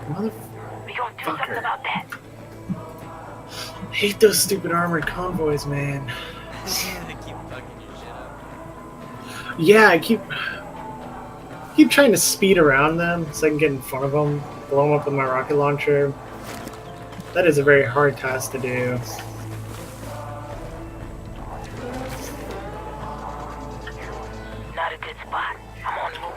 We gonna do something Motherfucker. about that. I hate those stupid armored convoys, man. They keep fucking your shit up. Yeah, I keep trying to speed around them so I can get in front of them, blow them up with my rocket launcher. That is a very hard task to do. Not a good spot. I'm on the move.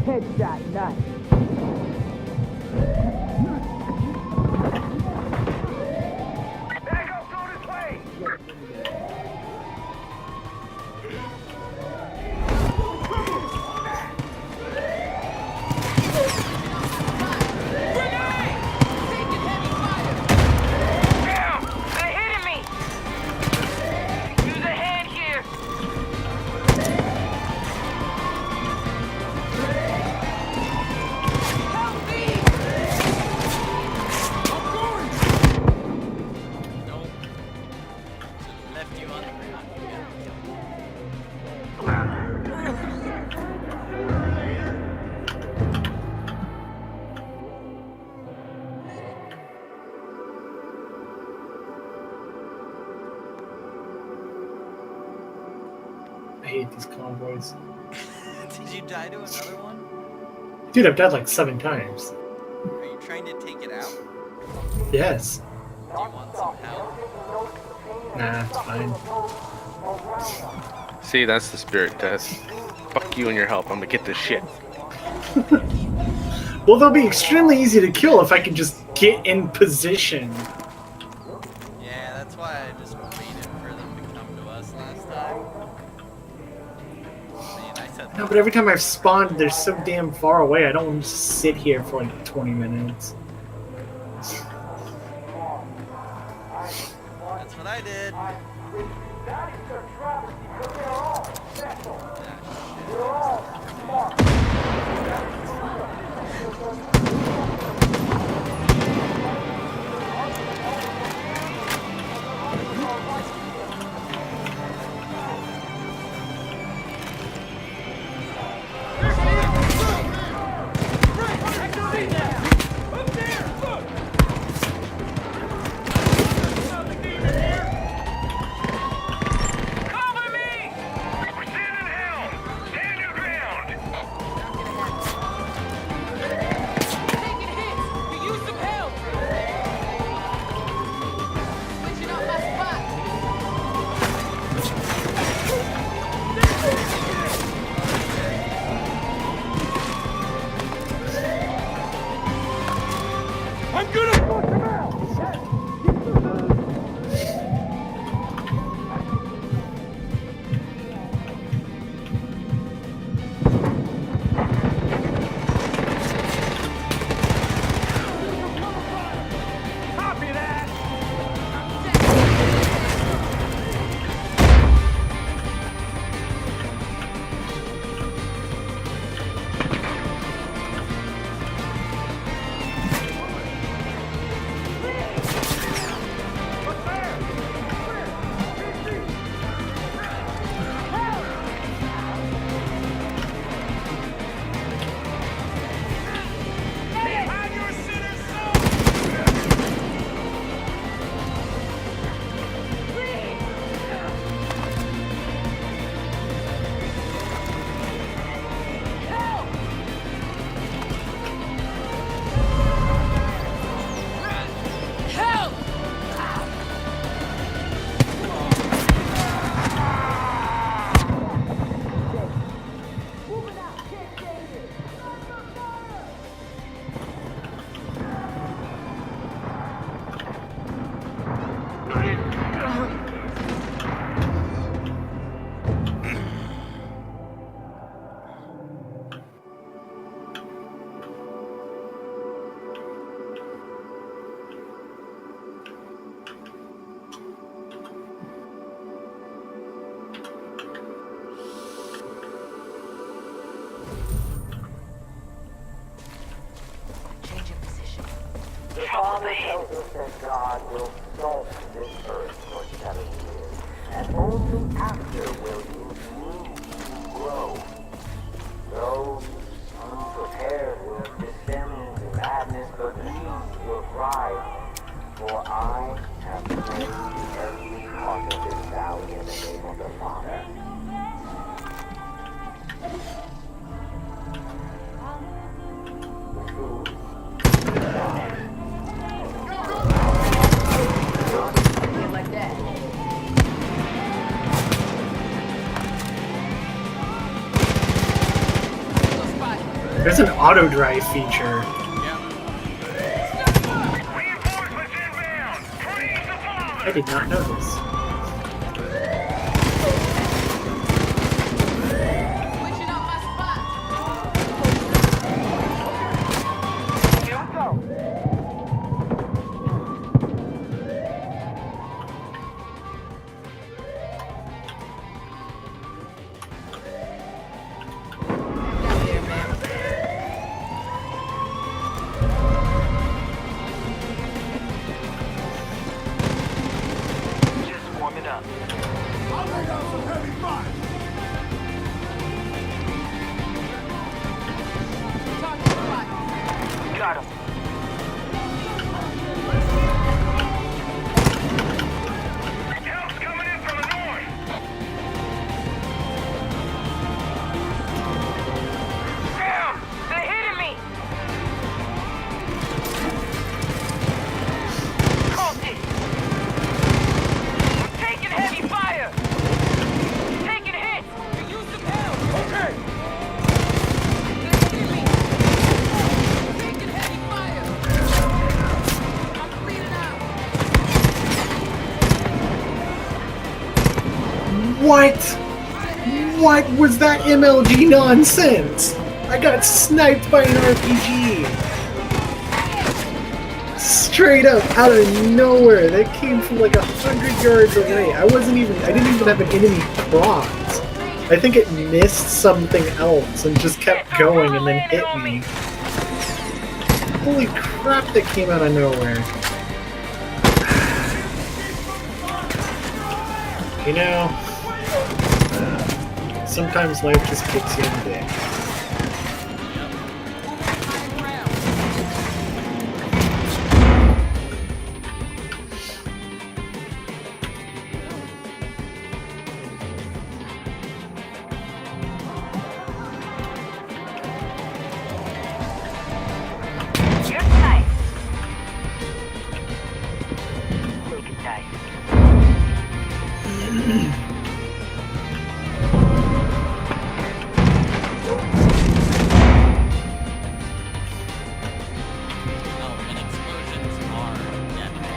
Headshot, nice. Back up, go this way. Damn! They're hitting me! Use a hand here! Help me! Nope. Should've left you on the ground. You got killed. I hate these convoys. Did you die to another one? Dude, I've died like 7 times. Are you trying to take it out? Yes. Do you want some help? Nah, it's fine. See, that's the spirit test. Fuck you and your help. I'm gonna get this shit. Well, they'll be extremely easy to kill if I can just get in position. Yeah, that's why I just waited for them to come to us last time. Man, I said No, but every time I've spawned, they're so damn far away. I don't want to just sit here for like 20 minutes. that's what I did. Cover me! We're standing down! Stand your ground! Taking hits! ahead. That God will salt this earth for 7 years, and only after will you grow. Those who prepare will descend into madness, but we will thrive. For I have prayed every part of this valley in the name of the Father. Like that. There's an auto drive feature. I did not know this. Switching up my spot. Here we go. Got there, man. Just warming up. Target spot. Got him. Help's coming in from the north. Damn! They're hitting me! Caught it! I'm taking heavy fire! Taking hits! Can use some help! Okay! They're hitting me. Taking heavy fire. I'm bleeding out. What? What was that MLG nonsense? I got sniped by an RPG. Straight up out of nowhere. That came from like 100 yards away. I didn't even have an enemy cross. I think it missed something else and just kept going and then hit me. Holy crap, that came out of nowhere. You know, sometimes life just kicks you in the dick. You're nice. Take it nice. Oh, and explosions are deadly.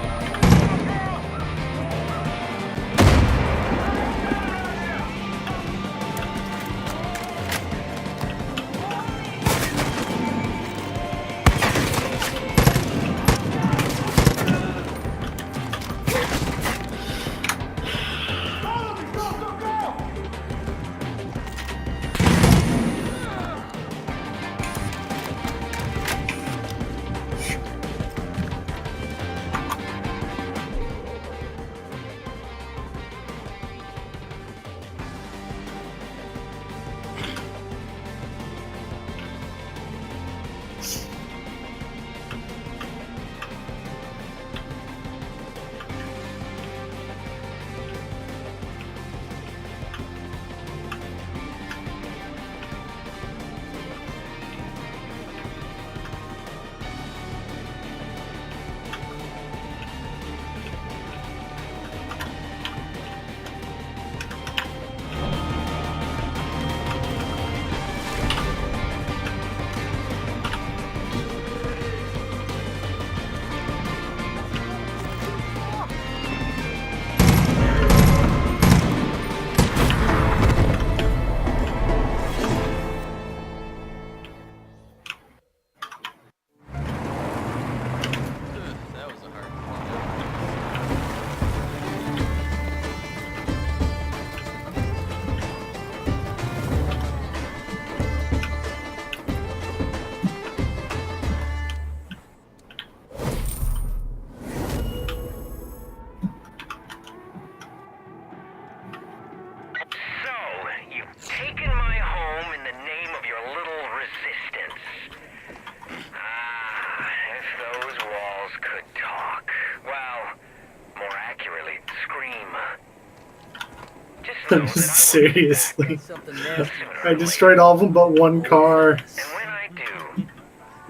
Seriously. Something nasty. I destroyed all of them but one car. And when I do,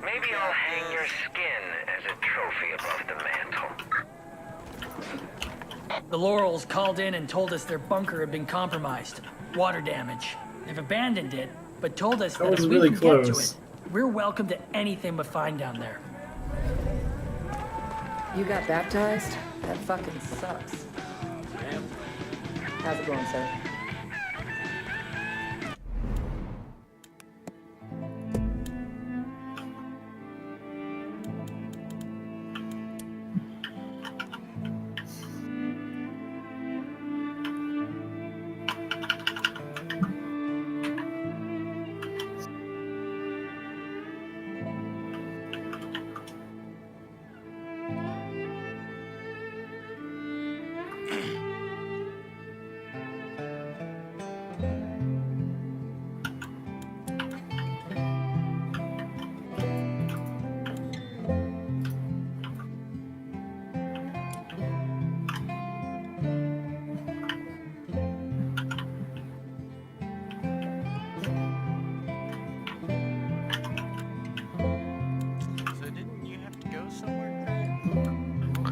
maybe I'll hang your skin as a trophy above the mantle. The Laurels called in and told us their bunker had been compromised. Water damage. They've abandoned it, but told us that was if we really can get to close. it, we're welcome to anything but fine down there. You got baptized? That fucking sucks. How's it going, sir? So didn't you have to go somewhere, Craig? What was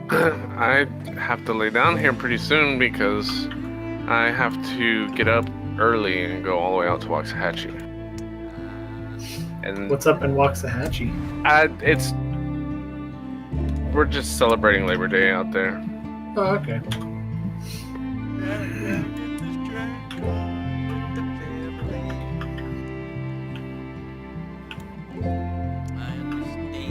going on? I have to lay down here pretty soon because I have to get up early and go all the way out to Waxahachie. And What's up in Waxahachie? we're just celebrating Labor Day out there. Oh, okay. Yeah, get this track on with the family. I understand.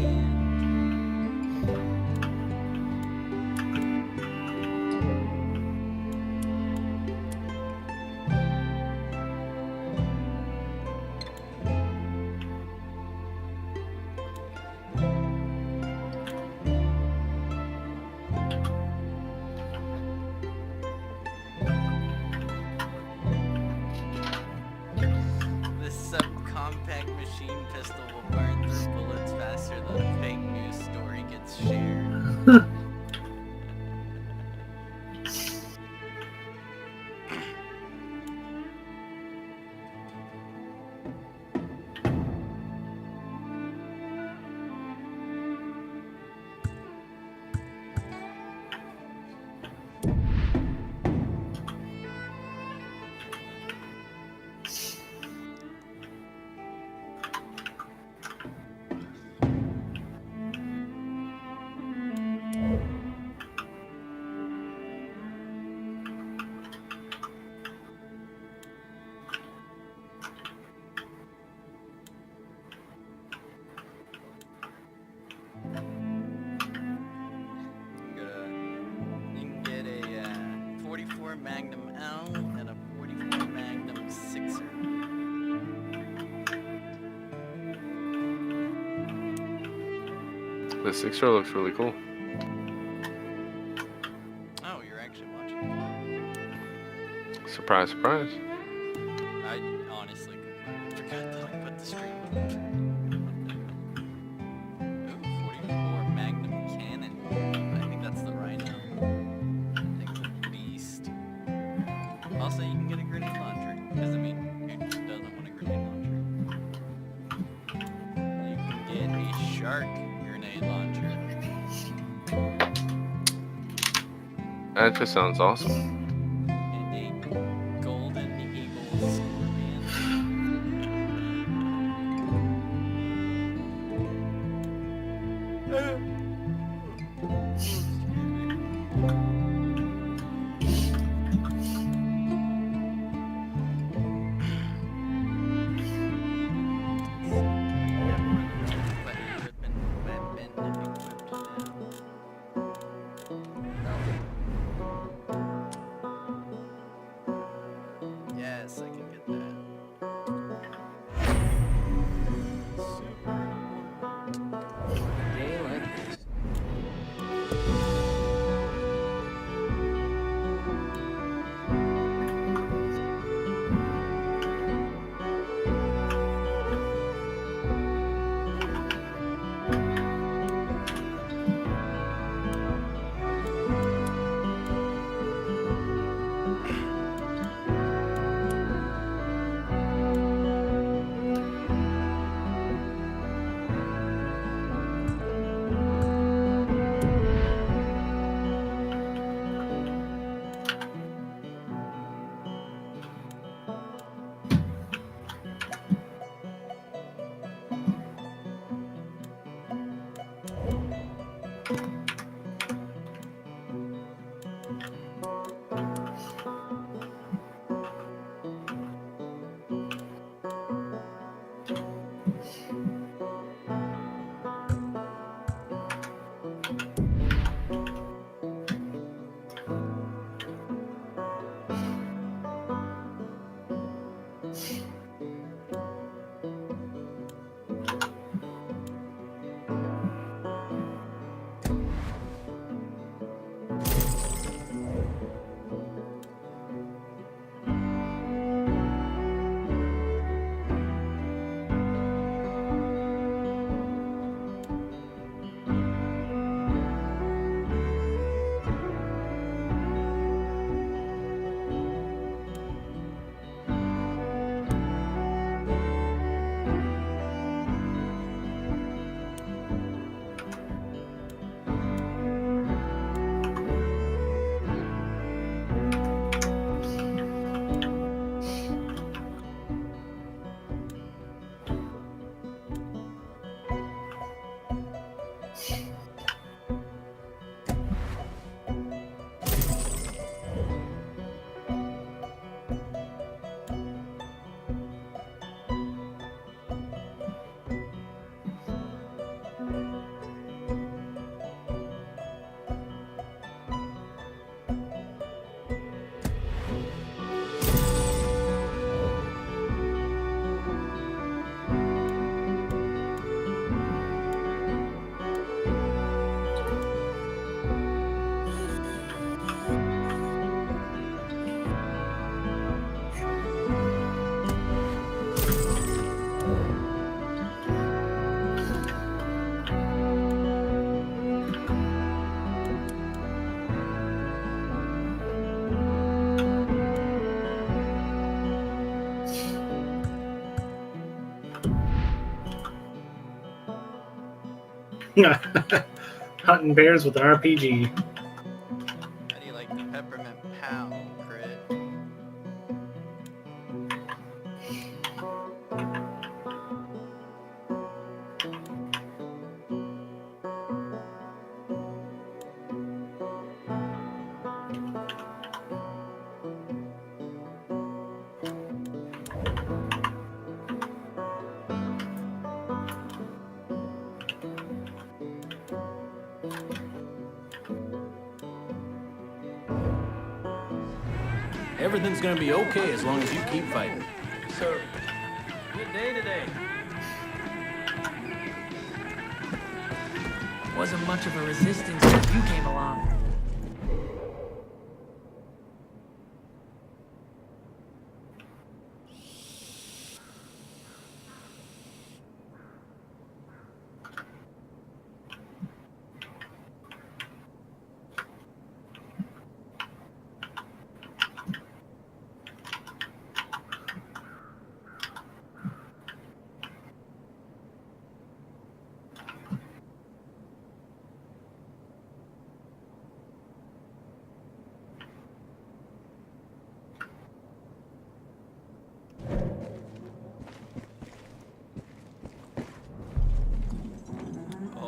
This subcompact machine pistol will burn through bullets faster than a fake news story gets shared. You can get a 44 Magnum L and a 44 Magnum 6er. The 6er looks really cool. Oh, you're actually watching. Surprise, surprise. I honestly completely forgot that I put the stream. Ooh, 44 Magnum Cannon. I think that's the Rhino. Thing's a beast. Also, you can get a grenade launcher. Because, I mean, who doesn't want a grenade launcher? You can get a shark grenade launcher. That just sounds awesome. And a golden eagle scorpion. Yes, I can get that. Day like this. Hunting bears with an RPG. How do you like the peppermint pow, Crit? Everything's gonna be okay as long as you keep fighting. So, good day today. Wasn't much of a resistance when you came along.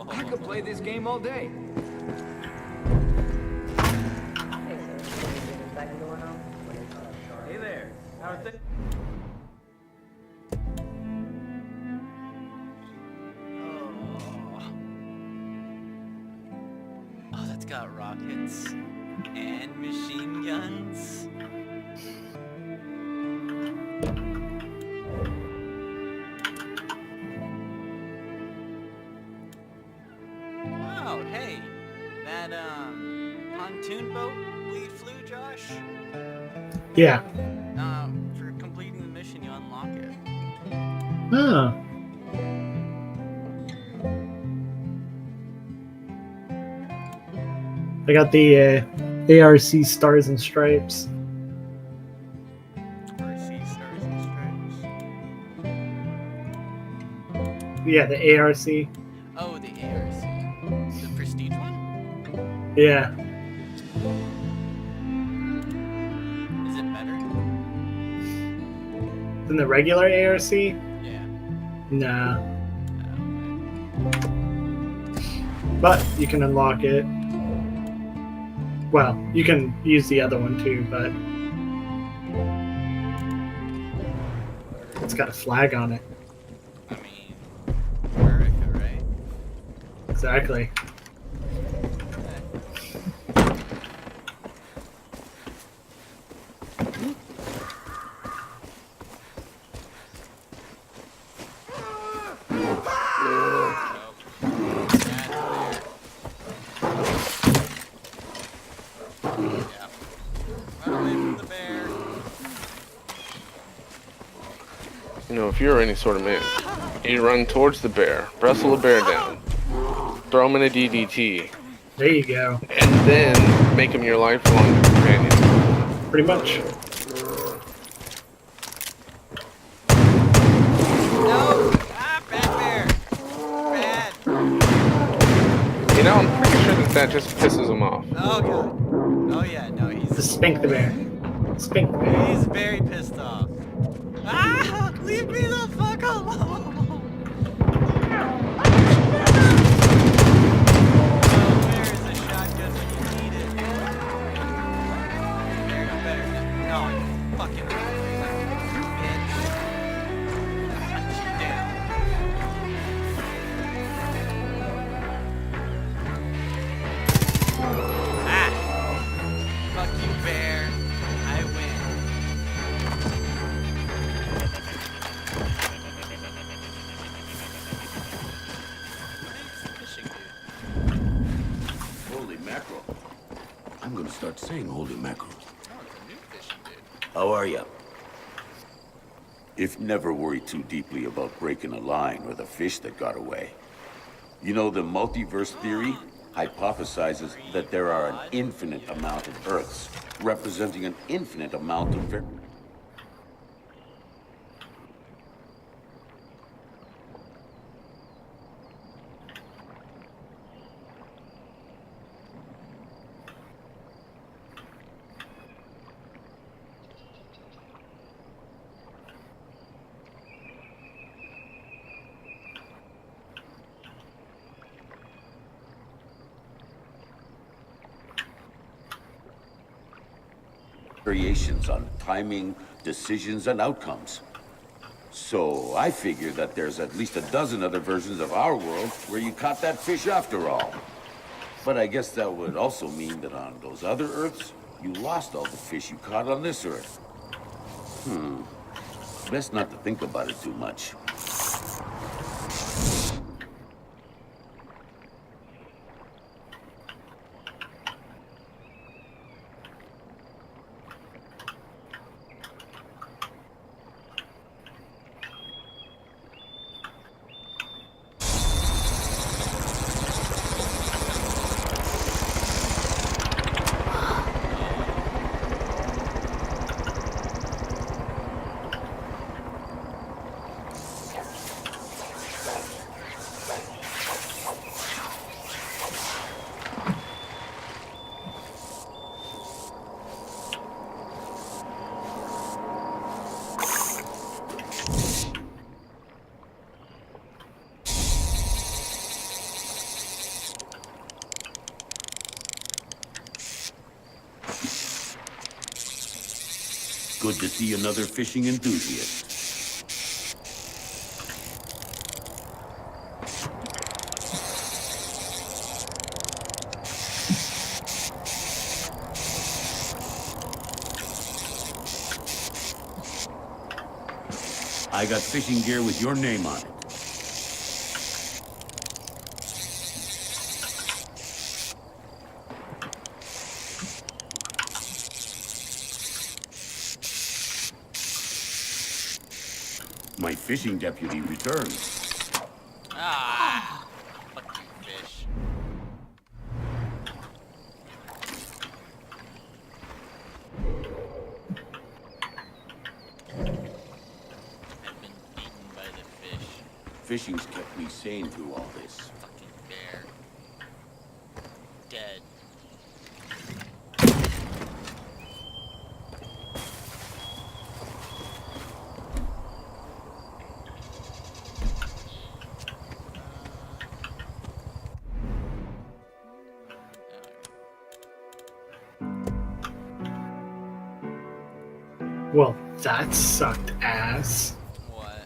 I could play this game all day. Hey there. How are things? Oh, that's got rockets and machine guns. Oh, hey, that pontoon boat we flew, Josh. Yeah. For completing the mission, you unlock it. Oh. I got the ARC Stars and Stripes. Or sea stars and stripes. Yeah, the ARC. Oh, the ARC. The prestige one? Yeah. Is it better? Than the regular ARC? Yeah. Nah. Oh, But you can unlock it. Well, you can use the other one too, but it's got a flag on it. I mean, America, right? Exactly. You know, if you're any sort of man, you run towards the bear, wrestle the bear down, throw him in a DDT, There you go. and then make him your lifelong companion. Pretty much. No! Ah, bad bear! Bad! You know, I'm pretty sure that just pisses him off. Oh god. Oh yeah, no, he's Spank the bear. Spank the bear. he's very pissed off. Ah! Leave me the fuck alone! Oh, where is the shotgun when you need it? There, you better not. No, you fucking bitch. Hunt you down. Ah! Fuck you, bear. I win. Fishing dude. Holy mackerel. I'm gonna start saying holy mackerel. Oh, it's a new fishing dude. How are ya? If never worry too deeply about breaking a line or the fish that got away. You know, the multiverse theory hypothesizes that there are an infinite amount of Earths, representing an infinite amount of variations on timing, decisions, and outcomes. So I figure that there's at least a dozen other versions of our world where you caught that fish after all. But I guess that would also mean that on those other Earths, you lost all the fish you caught on this Earth. Best not to think about it too much. Good to see another fishing enthusiast. I got fishing gear with your name on it. My fishing deputy returns. Ah! Fuck you, fish. I've been eaten by the fish. Fishing's kept me sane through all this. Fucking bear. Dead. Well, that sucked ass. What?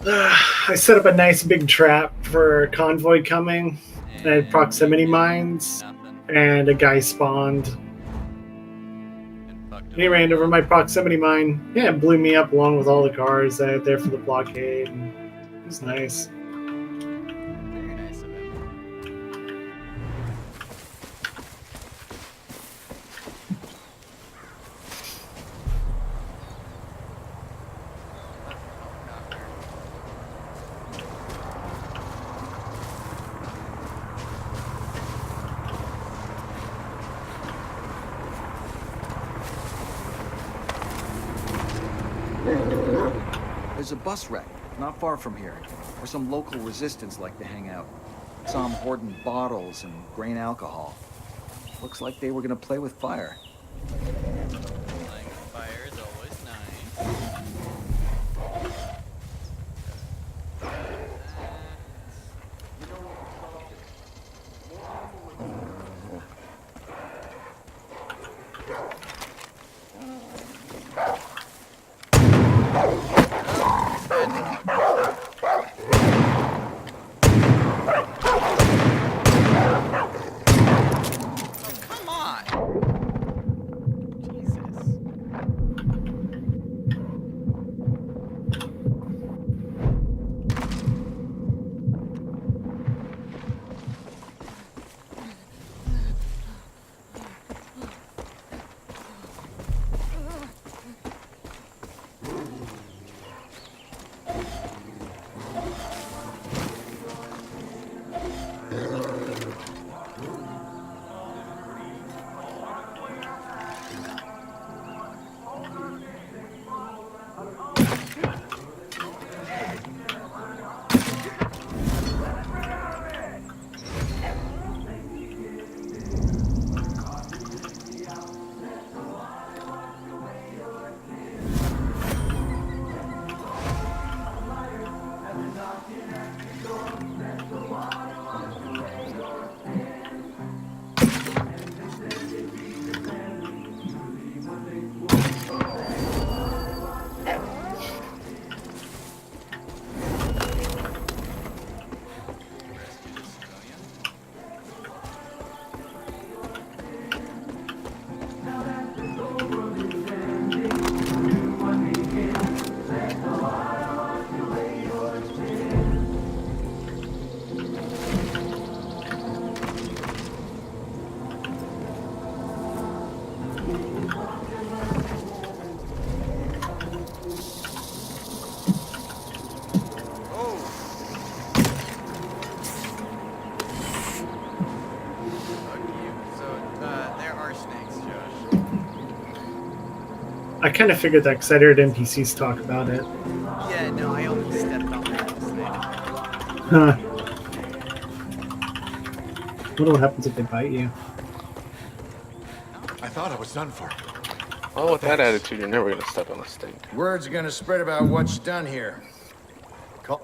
I set up a nice big trap for a convoy coming. I had proximity mines, Nothing. and a guy spawned. And fucked And he ran over my proximity mine. Yeah, it blew me up along with all the cars I had there for the blockade. And it was nice. Very nice of him. There's a bus wreck, not far from here, where some local resistance like to hang out. Saw 'em hoarding bottles and grain alcohol. Looks like they were gonna play with fire. Playing with fire is always nice. Come on! Jesus. I kind of figured that because I'd heard NPCs talk about it. Yeah, no, I almost stepped on that snake. Huh. What happens if they bite you? I thought I was done for. Well, with that attitude, you're never gonna step on a steak. Words are gonna spread about what's done here. Call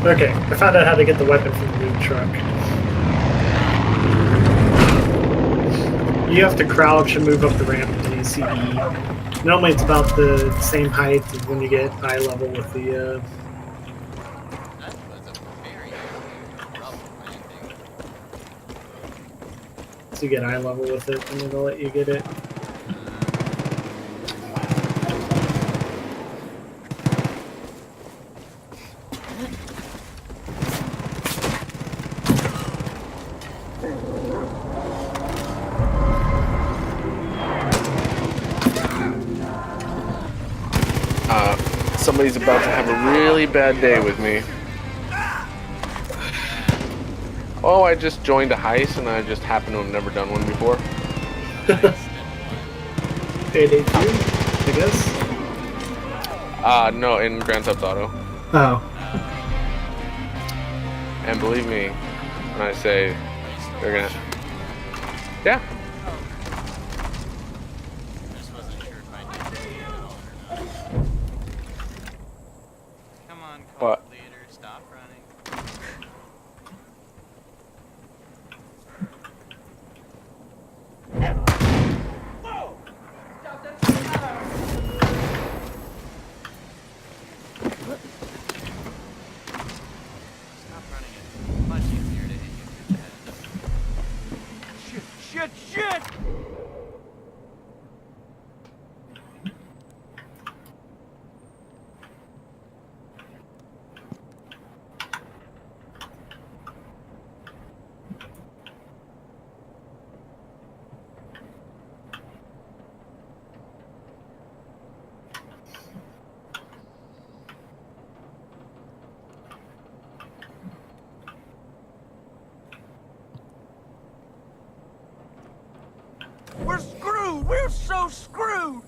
Okay, I found out how to get the weapon from the loot truck. You have to crouch and move up the ramp until you see E. Normally it's about the same height as when you get eye level with the, That was a very rough landing. so you get eye level with it, and it'll let you get it. Somebody's about to have a really bad day with me. Oh, I just joined a heist and I just happen to have never done one before. Payday 2, I guess? No, in Grand Theft Auto. Oh. And believe me when I say they're gonna... Yeah. Just wasn't sure if I did it at all or not. Come on, What? cult leader, stop running. Stop running it. Much easier to hit you through the head. Shit! We're screwed! We're so screwed!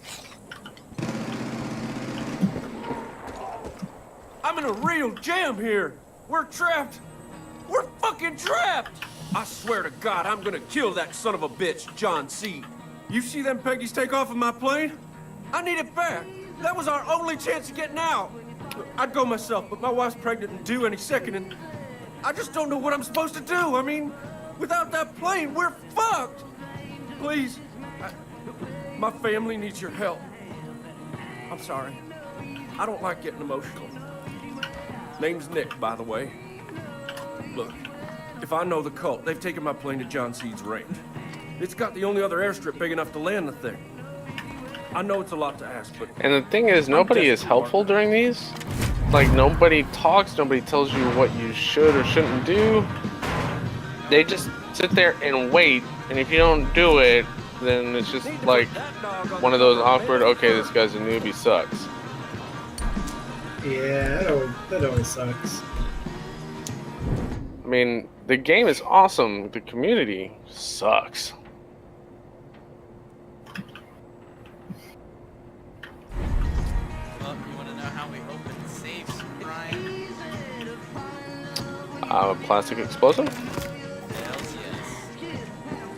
I'm in a real jam here. We're trapped. We're fucking trapped! I swear to God, I'm gonna kill that son of a bitch, John C. You see them Peggies take off of my plane? I need it back. That was our only chance of getting out. I'd go myself, but my wife's pregnant and due any second, and I just don't know what I'm supposed to do. I mean, without that plane, we're fucked. Please, my family needs your help. I'm sorry. I don't like getting emotional. Name's Nick, by the way. Look, if I know the cult, they've taken my plane to John C's range. It's got the only other airstrip big enough to land the thing. I know it's a lot to ask, but... And the thing is, nobody is helpful during these. Like, nobody talks, nobody tells you what you should or shouldn't do. They just sit there and wait, and if you don't do it, then it's just like one of those awkward, okay, this guy's a newbie, sucks. Yeah, that always sucks. I mean, the game is awesome, the community sucks. Well, you want to know how we open safes, Brian? Plastic explosive? Hells yes.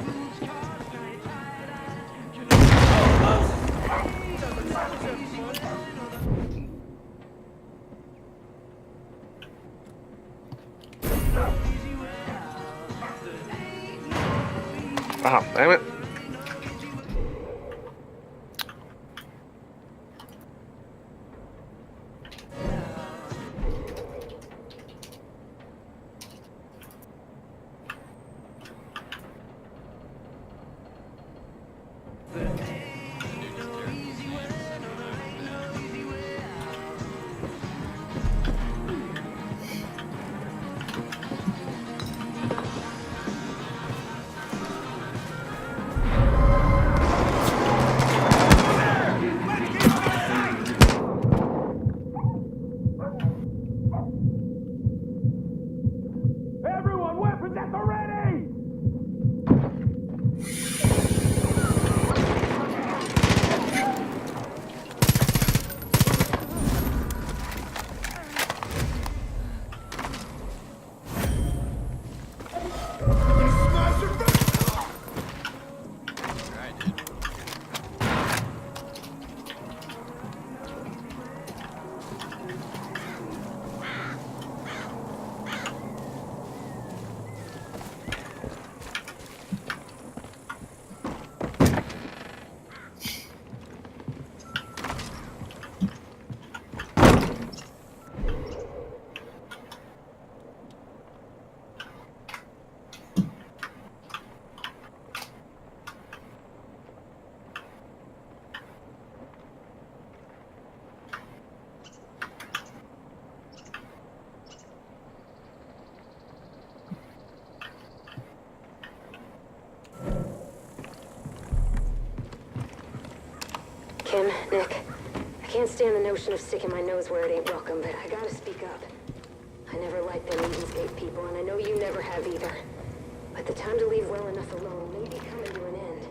Ah, damn it. Jim, Nick. I can't stand the notion of sticking my nose where it ain't welcome, but I gotta speak up. I never liked them Edenscape people, and I know you never have either. But the time to leave well enough alone may be coming to an end.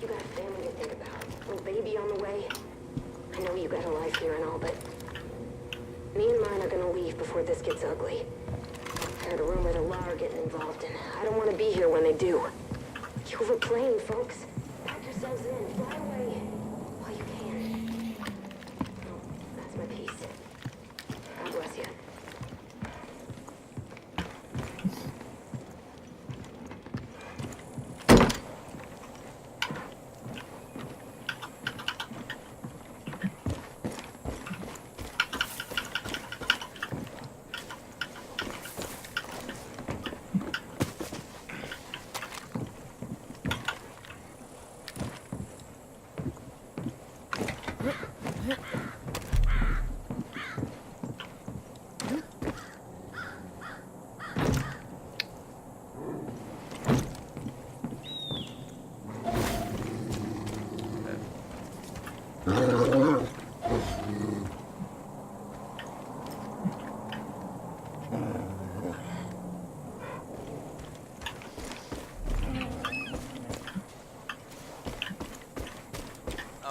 You got a family to think about, a little baby on the way. I know you got a life here and all, but me and mine are gonna leave before this gets ugly. I heard a rumor the law are getting involved, and I don't want to be here when they do. You have a plane, folks. Pack yourselves in, fly away while you can. Oh, that's my piece. God bless you.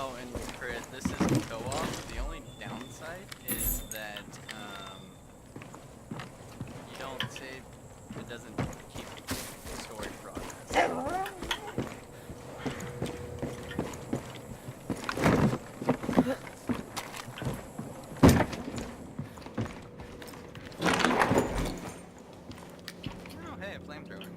Oh, and for this is co-op. The only downside is that you don't save. It doesn't keep story progress. Oh, hey, a flamethrower.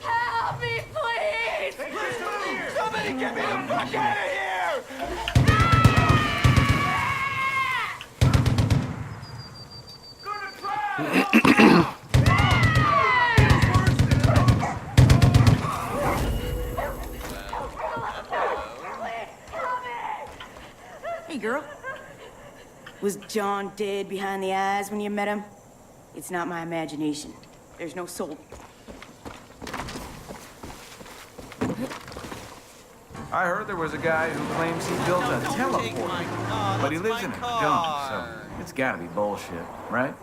Help me, please! Somebody get me the fuck out of here! Hey, girl. Was John dead behind the eyes when you met him? It's not my imagination. There's no soul. I heard there was a guy who claims he built a teleport, but he lives in a dump, so it's gotta be bullshit, right?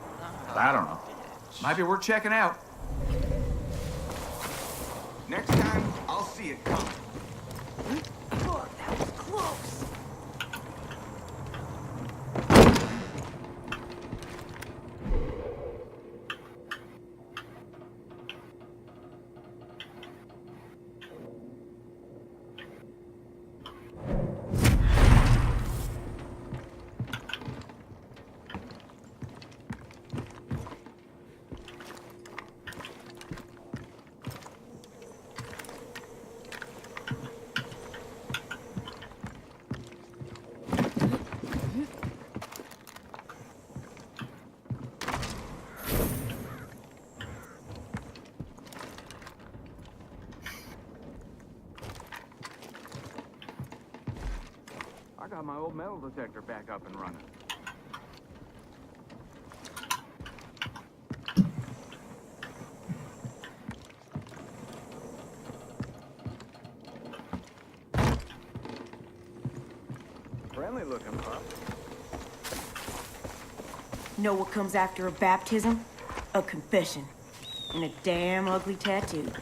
I don't know. Might be worth checking out. Next time, I'll see it coming. Fuck, that was close. got my old metal detector back up and running. Friendly looking pup. Know what comes after a baptism? A confession. And a damn ugly tattoo.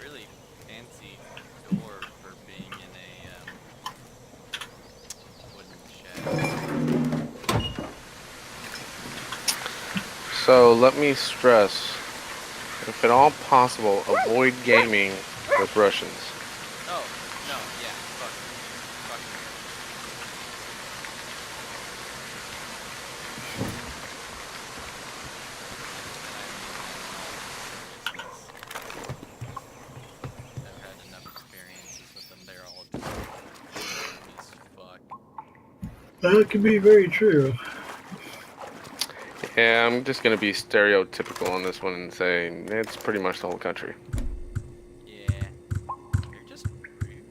Really fancy door for being in a wooden shed. So let me stress, if at all possible, avoid gaming with Russians. Oh, no, yeah, fuck. I've had enough experiences with them, they're all just as fuck. That could be very true. Yeah, I'm just gonna be stereotypical on this one and say it's pretty much the whole country. Yeah, you're just rude.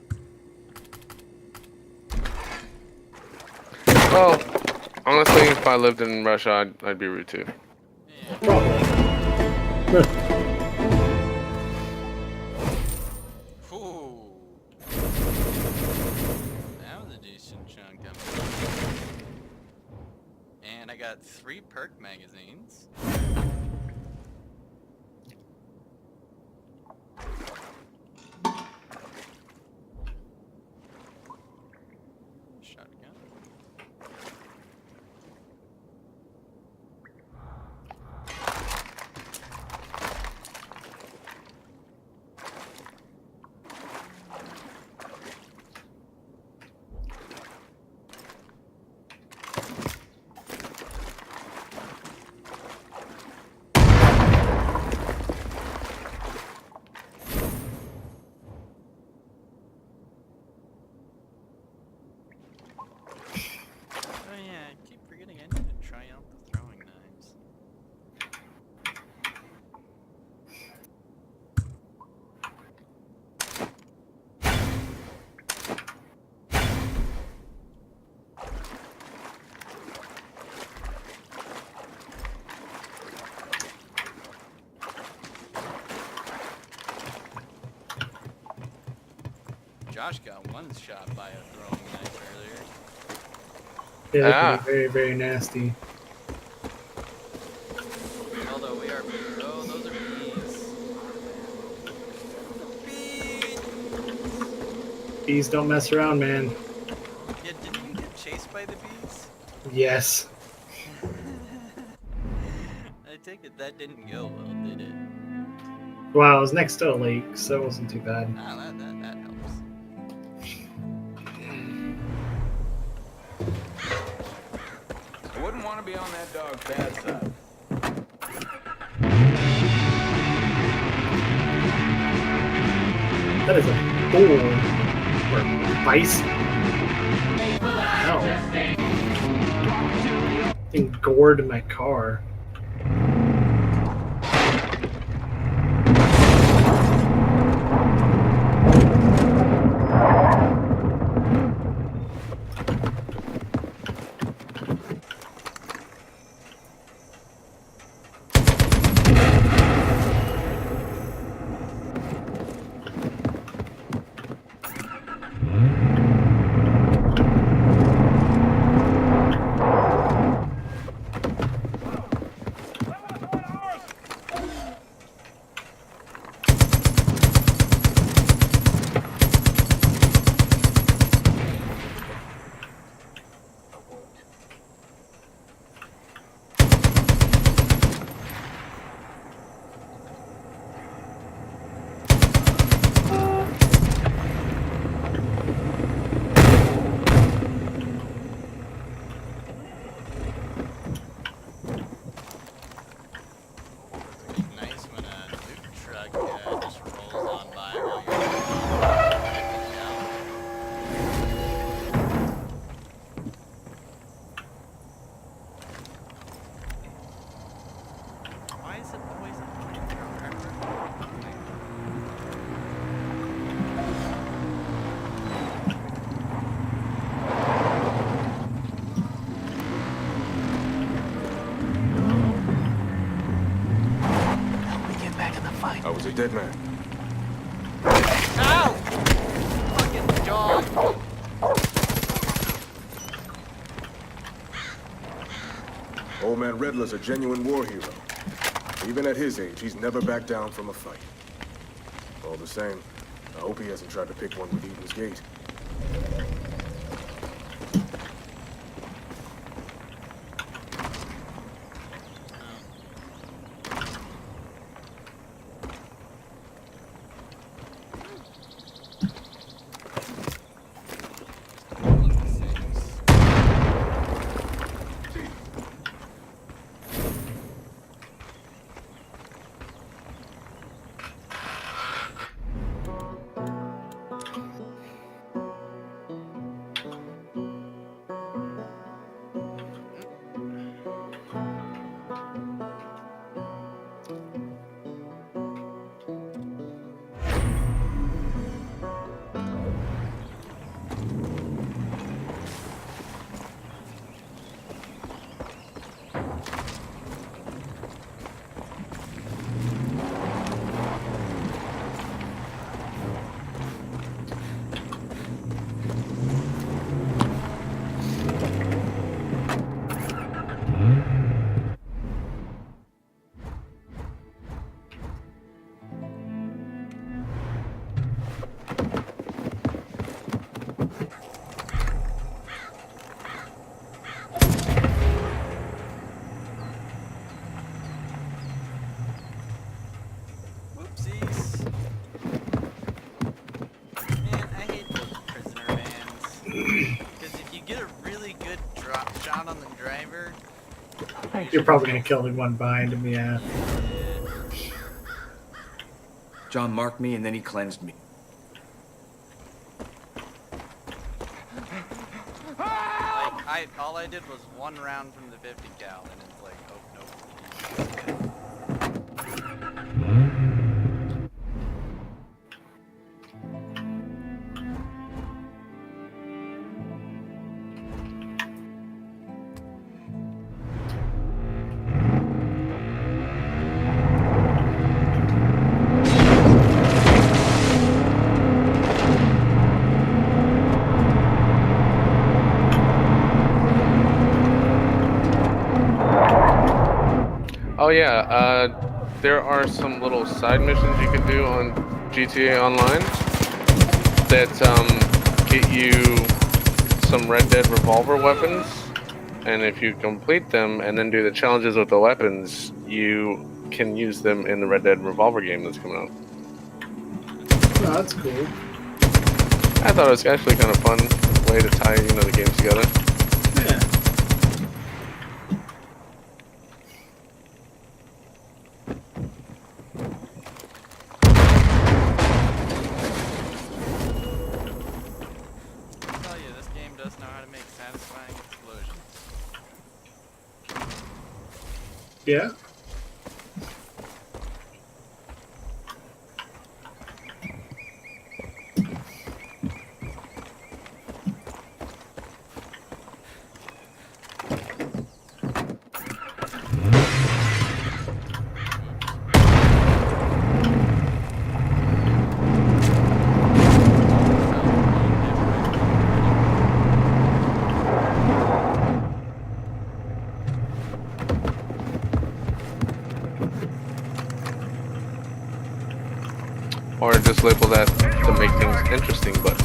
Well, honestly, if I lived in Russia, I'd be rude too. Yeah. Probably. Ooh. That was a decent chunk of it. And I got 3 perk magazines. Shotgun. Oh yeah, I keep forgetting I need to try out the throwing knives. Josh got one shot by a throwing knife earlier. Yeah, that could be very, very nasty. Although we are... Oh, those are bees. Bees don't mess around, man. Yeah, didn't you get chased by the bees? Yes. I take it that didn't go well, did it? Well, I was next to a lake, so it wasn't too bad. Ah, that helps. I wouldn't want to be on that dog's bad side. That is a bull. Or bison. Hell. and gored my car. Nice when a loot truck just rolls on by while you're heading down. Why is it always a flamethrower? I was a dead man. Ow! Fucking dog! Old man Redler's a genuine war hero. Even at his age, he's never backed down from a fight. All the same, I hope he hasn't tried to pick one with Eden's Gate. Whoopsies. Man, I hate those prisoner vans. Because if you get a really good drop shot on the driver, You're probably gonna kill the one behind him, yeah. John marked me and then he cleansed me. like, all I did was one round from the 50 cal, and it's like, oh, nope. Oh yeah, there are some little side missions you can do on GTA Online that get you some Red Dead revolver weapons, and if you complete them and then do the challenges with the weapons, you can use them in the Red Dead revolver game that's coming out. Oh, that's cool. I thought it was actually kind of fun way to tie the games together. Yeah. I tell you, this game does know how to make satisfying explosions. Yeah. Or just label that to make things interesting, but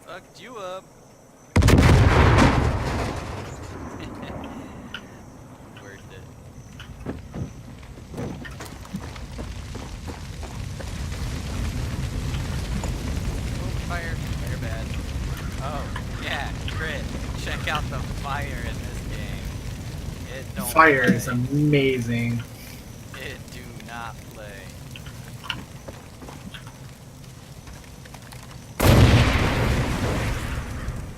Fucked you up. Worth it. Fire bad. Oh, yeah, Crit. Check out the fire in this game. It don't Fire play. is amazing. It do not play.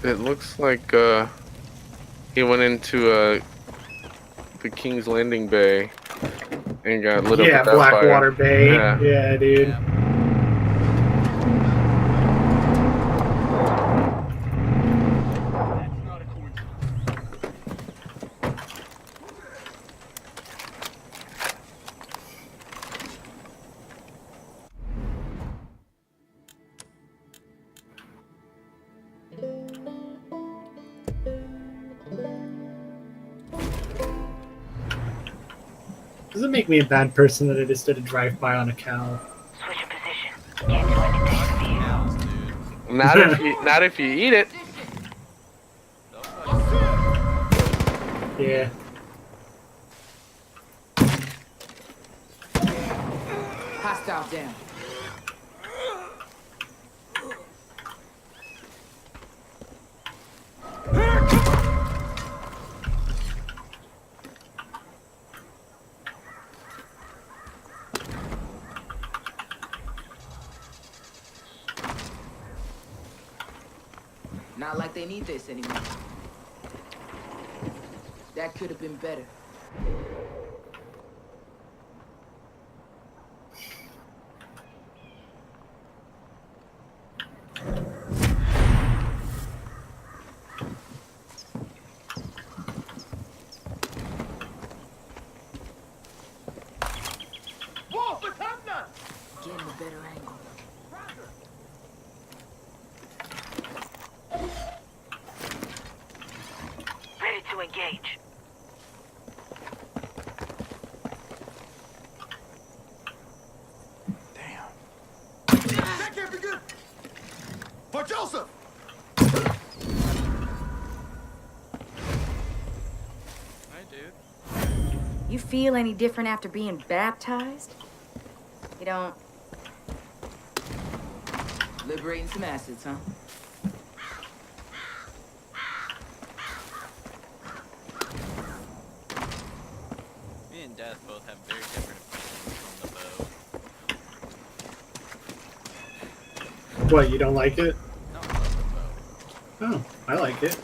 it looks like he went into the King's Landing Bay and got lit up Yeah, with that fire. Blackwater Bay. Yeah. Yeah, dude. Yeah. Does it make me a bad person that I just did a drive-by on a cow? Switch position. Can't do anything. Cows, dude. Not if you eat it. Yeah. Hostile down. Not like they need this anymore. That could have been better. Getting a better angle. Ready to engage. That can't be good. For Joseph. Hi, dude. You feel any different after being baptized? You don't. Liberating some assets, huh? Me and Death both have very different opinions on the bow. What, you don't like it? No, I love the bow. Oh, I like it.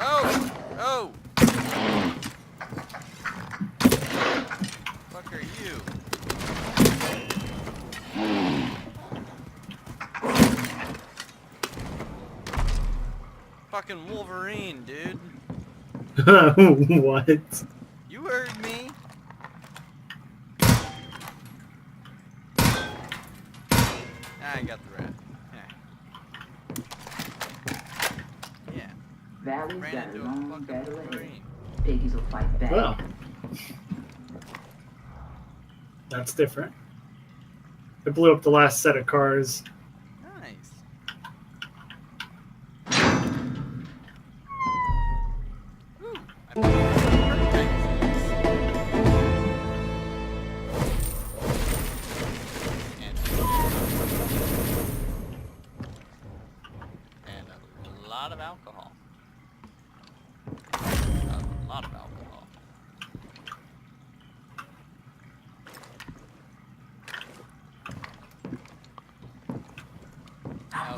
Oh! Oh! Fuck are you? Fucking Wolverine, dude. What? You heard me. I got the rat. Yeah. Valley's Ran got a into a long fucking battle ahead. Wolverine. Piggies will fight back. Well, that's different. I blew up the last set of cars. Nice. Ooh, I put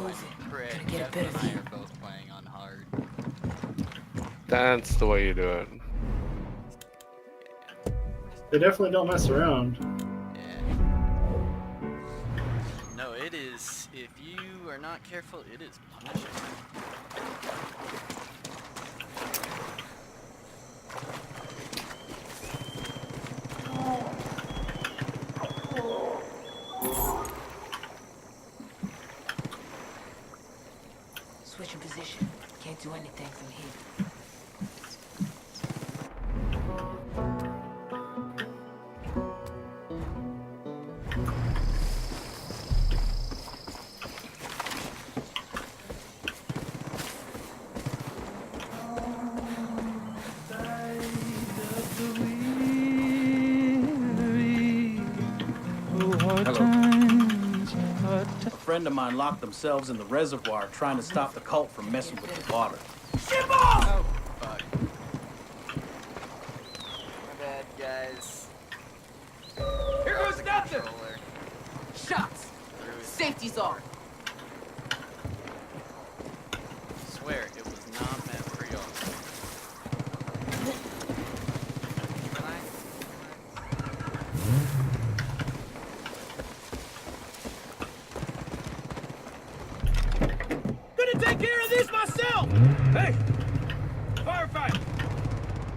moving. Craig, Gonna get a Jeff bit and of I you. are both playing on hard. That's the way you do it. They definitely don't mess around. Yeah. No, it is. If you are not careful, it is punishing. Switching position. Can't do anything from here. A friend of mine locked themselves in the reservoir trying to stop the cult from messing with the water. Oh, fuck. My bad, guys. Here goes nothing! Controller. Shots! Safety's on! Swear, it was not meant for y'all. Gonna take care of this myself! Hey! Firefight!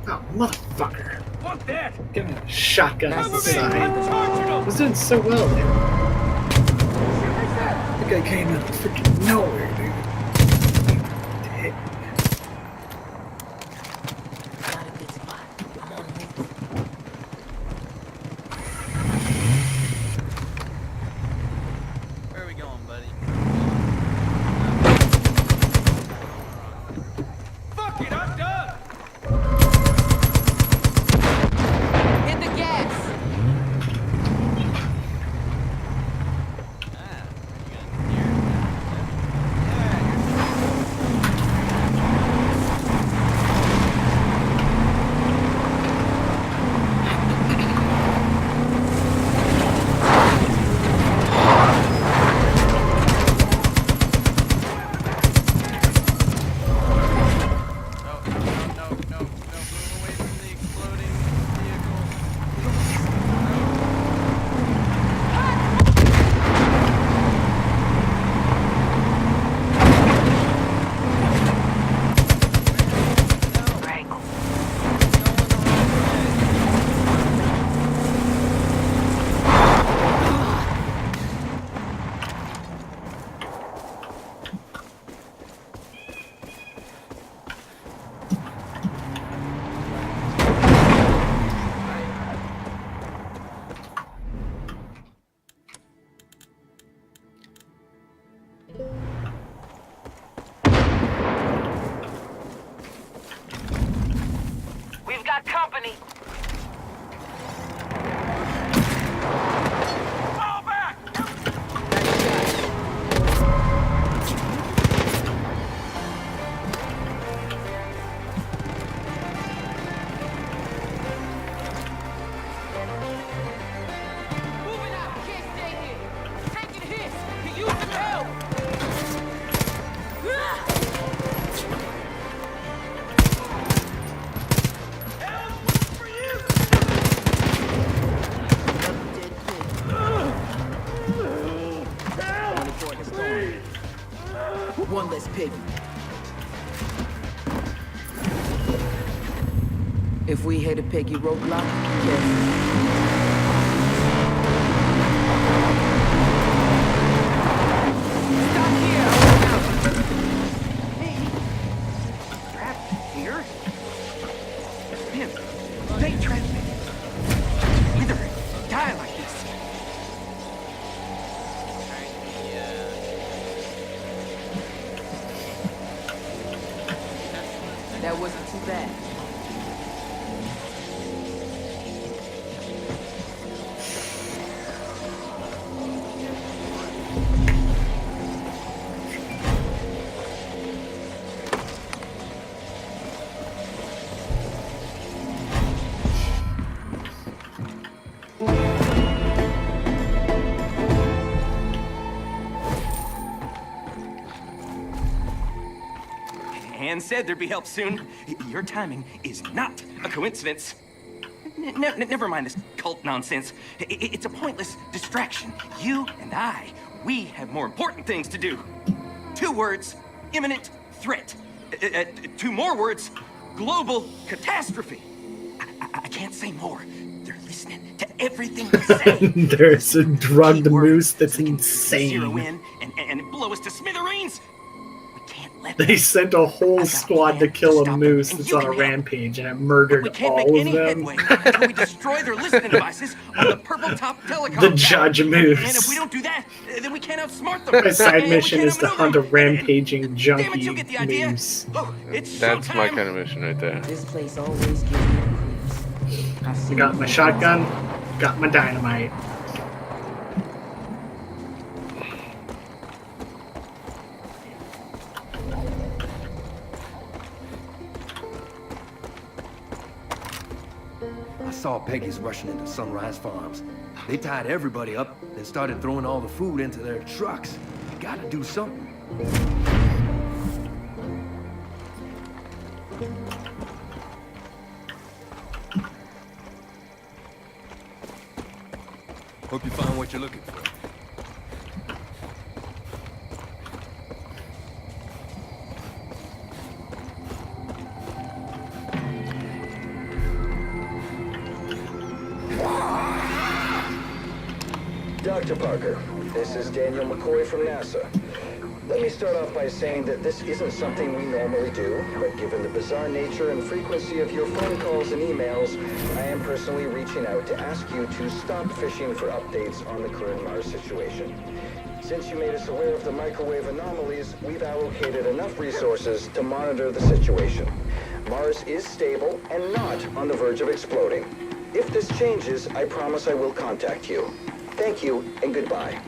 Oh, motherfucker. Fuck that! Give me a shotgun to the Cover me! side. I'm charging I him! was doing so well there. That guy came out of freaking nowhere, dude. Hit. Not a good spot. I'm on the move. Where are we going, buddy? Fuck it, I'm done! Hit the gas! We've got company. Fall back! Moving out! Can't stay here! Taking hits! Can use some help! One less pig. If we hit a piggy roadblock, yes. Stop here! Trapped here? Man, they trapped me. Either die like this. That wasn't too bad. man said there'd be help soon. Your timing is not a coincidence. Never mind this cult nonsense. It's a pointless distraction. You and I, we have more important things to do. 2 words, imminent threat. 2 more words, global catastrophe. I can't say more. They're listening to everything we say. There's a drugged moose that's insane. Zero in and blow us to smithereens. They sent a whole squad to kill a moose that's on a rampage, and it murdered all of them. Until we destroy their listening devices on the purple top telecom. The judge moose. And if we don't do that, then we can't outsmart them. My side mission is to hunt a rampaging junkie you get the idea. moose. That's my kind of mission right there. This place always gives me the creeps. I got my shotgun, got my dynamite. I saw Peggy's rushing into Sunrise Farms. They tied everybody up and started throwing all the food into their trucks. You gotta do something. Hope you find what you're looking for. Dr. Parker, this is Daniel McCoy from NASA. Let me start off by saying that this isn't something we normally do, but given the bizarre nature and frequency of your phone calls and emails, I am personally reaching out to ask you to stop fishing for updates on the current Mars situation. Since you made us aware of the microwave anomalies, we've allocated enough resources to monitor the situation. Mars is stable and not on the verge of exploding. If this changes, I promise I will contact you. Thank you, and goodbye.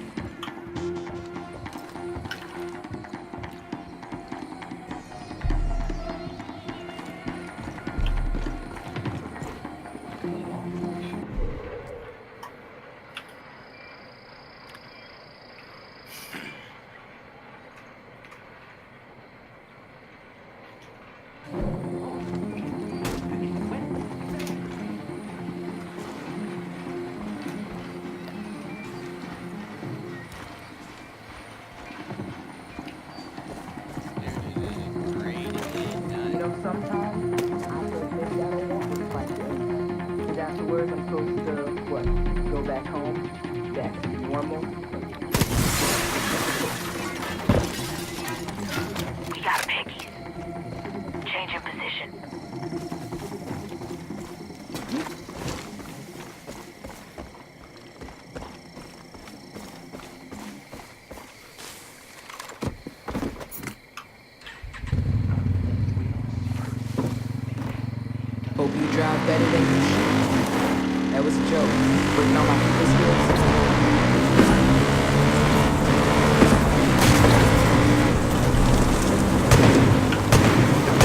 Hope you drive better than you should. That was a joke. Working on my people skills.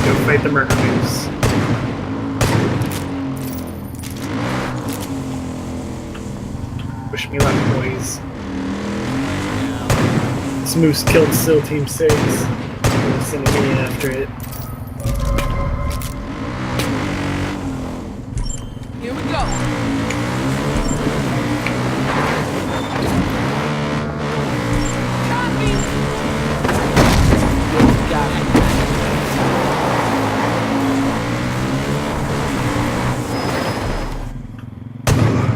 Go fight the murder moose. Wish me luck, boys. This moose killed SEAL Team 6. They're sending me after it. Here we go. Copy. Got it.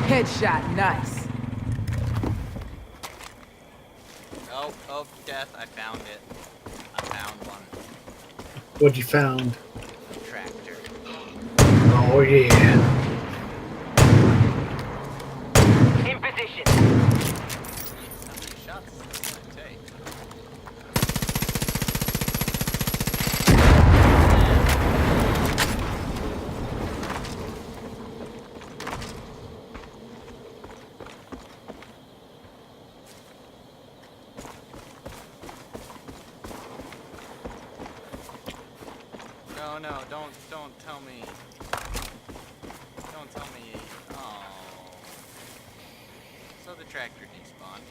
Headshot, nice. Oh, death, I found it. I found one. What'd you found? Tractor. Oh yeah. In position. Shots I take. No, don't tell me. Don't tell me. Oh. So the tractor despawned.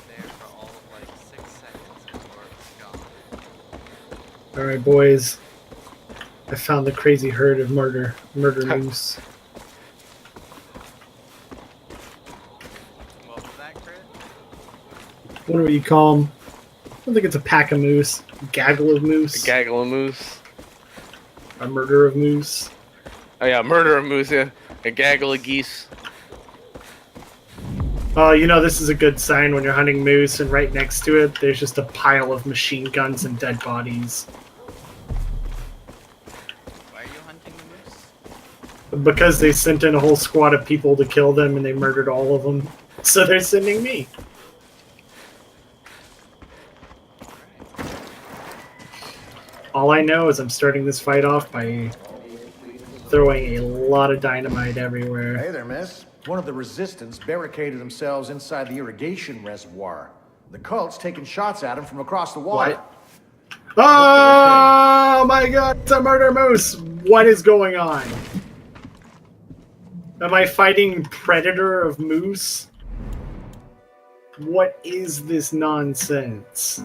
There for all Alright, boys. I found the crazy herd of murder moose. What was that, Crit? What do you call them? I don't think it's a pack of moose. A gaggle of moose. A gaggle of moose. A murder of moose. Oh yeah, murder of moose, yeah. A gaggle of geese. Oh, you know, this is a good sign when you're hunting moose and right next to it, there's just a pile of machine guns and dead bodies. Why are you hunting the moose? Because they sent in a whole squad of people to kill them and they murdered all of them. So they're sending me. All I know is I'm starting this fight off by throwing a lot of dynamite everywhere. Hey there, miss. One of the resistance barricaded themselves inside the irrigation reservoir. The cult's taking shots at him from across the water. What? Oh my god, it's a murder moose! What is going on? Am I fighting predator of moose? What is this nonsense?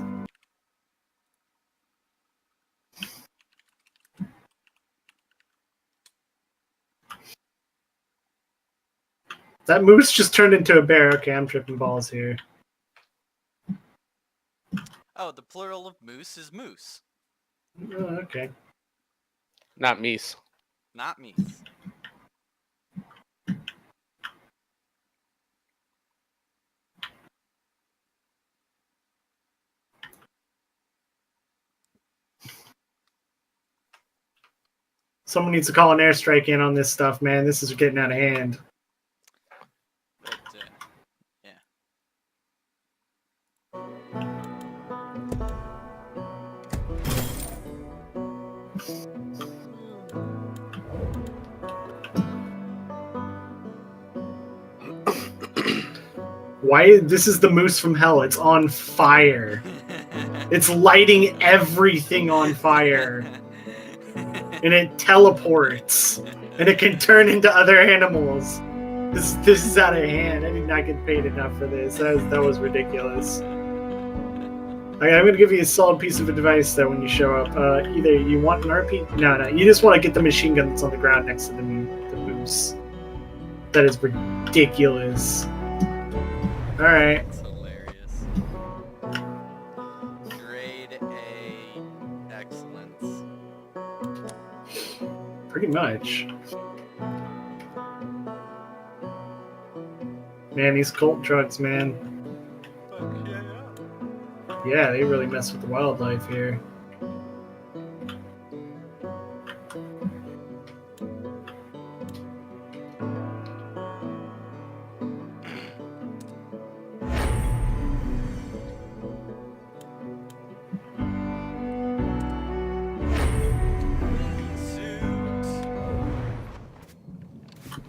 That moose just turned into a bear. Okay, I'm tripping balls here. Oh, the plural of moose is moose. Oh, okay. Not meese. Not meese. Someone needs to call an airstrike in on this stuff, man. This is getting out of hand. But, yeah. Why? This is the moose from hell. It's on fire. It's lighting everything on fire. And it teleports. And it can turn into other animals. This is out of hand. I did not get paid enough for this. That was ridiculous. Okay, I'm going to give you a solid piece of advice, though, when you show up. Either you want an RP... No. You just want to get the machine gun that's on the ground next to the moose. That is ridiculous. Alright. That's hilarious. Grade A excellence. Pretty much. Man, these cult drugs, man. Yeah, they really mess with the wildlife here.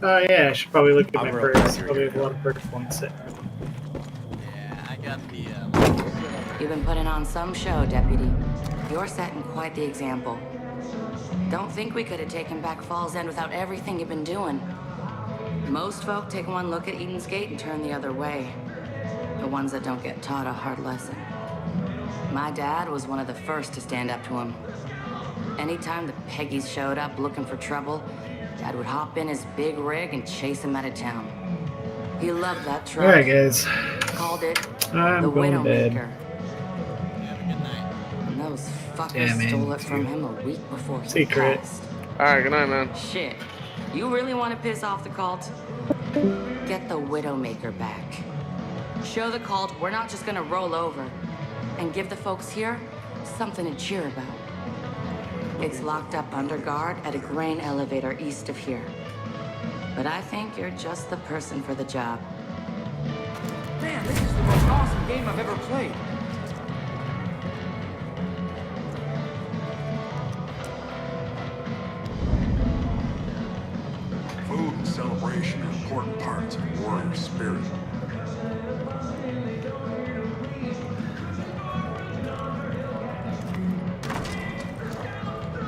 Oh yeah, I should probably look at my perks. Probably have a lot of perk points there. Yeah, I got the, You've been putting on some show, Deputy. You're setting quite the example. Don't think we could have taken back Falls End without everything you've been doing. Most folk take one look at Eden's Gate and turn the other way. The ones that don't get taught a hard lesson. My dad was one of the first to stand up to him. Anytime the Peggies showed up looking for trouble, Dad would hop in his big rig and chase him out of town. He loved that truck. Alright, guys. Called it I'm the going to bed. Widowmaker. And those fuckers stole it from him a week before he Secret. passed. Alright, good night, man. Shit. You really want to piss off the cult? Get the Widowmaker back. Show the cult we're not just gonna roll over. And give the folks here something to cheer about. It's locked up under guard at a grain elevator east of here. But I think you're just the person for the job. Man, this is the most awesome game I've ever played. Food and celebration are important parts of warrior spirit.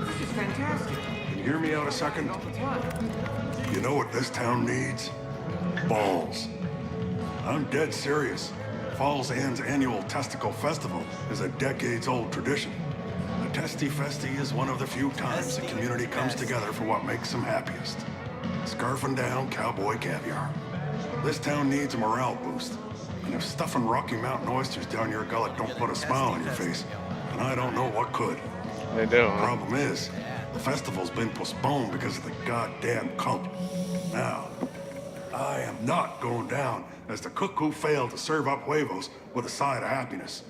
This is fantastic. Can you hear me out a second? You know what this town needs? Balls. I'm dead serious. Falls End's annual Testicle Festival is a decades-old tradition. A Testy Festy is one of the few times the community comes together for what makes them happiest. Scarfing down cowboy caviar. This town needs a morale boost. And if stuffing Rocky Mountain oysters down your gullet don't put a smile on your face, then I don't know what could. They do, huh? Problem is, the festival's been postponed because of the goddamn cult. Now, I am not going down as the cook who failed to serve up huevos with a side of happiness.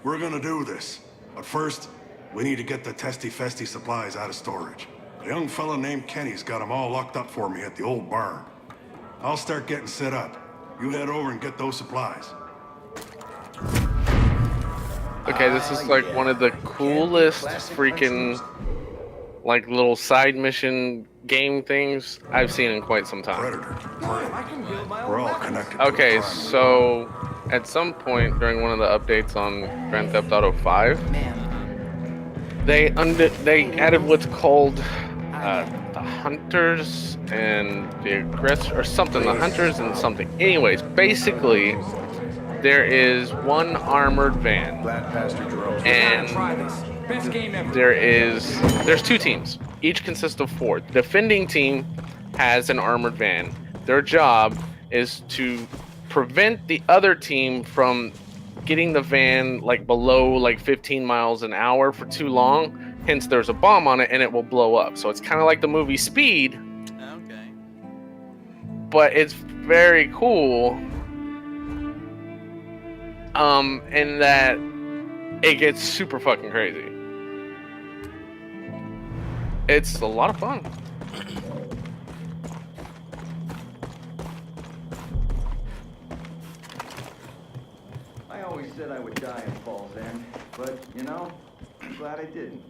We're gonna do this, but first, we need to get the Testy Festy supplies out of storage. A young fella named Kenny's got them all locked up for me at the old barn. I'll start getting set up. You head over and get those supplies. Okay, this is like one of the coolest freaking like little side mission game things I've seen in quite some time. We're all connected. Okay, so at some point during one of the updates on Grand Theft Auto 5, they added what's called the hunters and the aggressor or something. The hunters and something. Anyways, basically, there is one armored van, and there's two teams. Each consists of 4. The defending team has an armored van. Their job is to prevent the other team from getting the van like below like 15 miles an hour for too long. Hence, there's a bomb on it and it will blow up. So it's kind of like the movie Speed. Okay. But it's very cool. In that it gets super fucking crazy. It's a lot of fun. I always said I would die in Falls End, but, you know, I'm glad I didn't.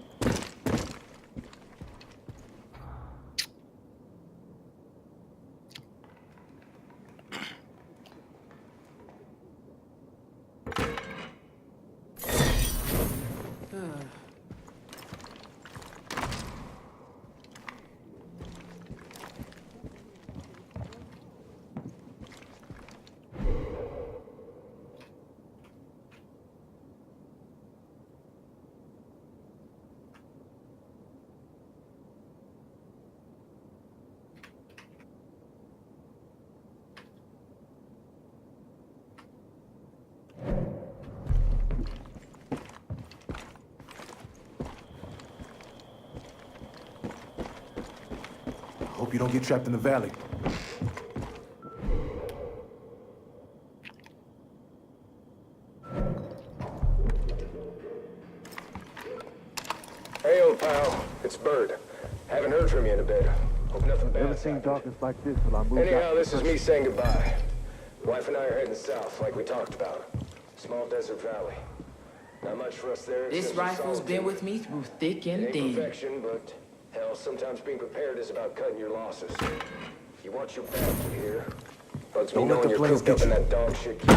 Hope you don't get trapped in the valley. Hey, old pal. It's Bird. Haven't heard from you in a bit. Hope nothing bad. Never seen darkness like this till I moved Anyhow, out. this is me saying goodbye. Wife and I are heading south, like we talked about. Small desert valley. Not much for us there. This rifle's been with me through thick and Ain't thin. perfection, but hell, sometimes being prepared is about cutting your losses. You want your back, you hear? Bugs me Don't let knowing the you're flames cooked up get in you. that dog shit kid.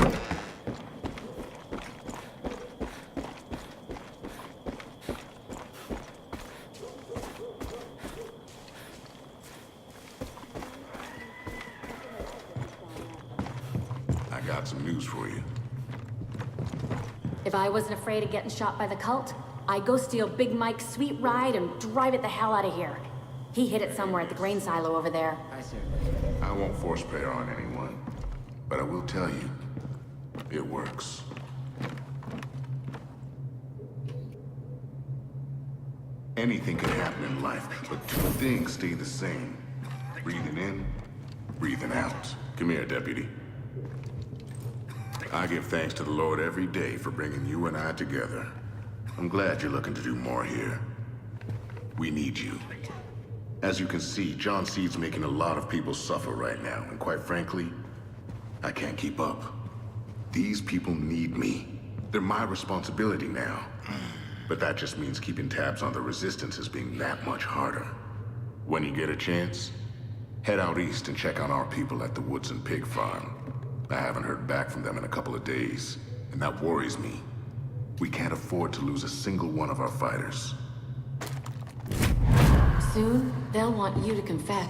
I got some news for you. If I wasn't afraid of getting shot by the cult, I'd go steal Big Mike's sweet ride and drive it the hell out of here. He hid it somewhere at the grain silo over there. I won't force prayer on anyone, but I will tell you, it works. Anything can happen in life, but 2 things stay the same. Breathing in, breathing out. Come here, deputy. I give thanks to the Lord every day for bringing you and I together. I'm glad you're looking to do more here. We need you. As you can see, John Seed's making a lot of people suffer right now, and quite frankly, I can't keep up. These people need me. They're my responsibility now. But that just means keeping tabs on the resistance is being that much harder. When you get a chance, head out east and check on our people at the Woods and Pig Farm. I haven't heard back from them in a couple of days, and that worries me. We can't afford to lose a single one of our fighters. Soon, they'll want you to confess.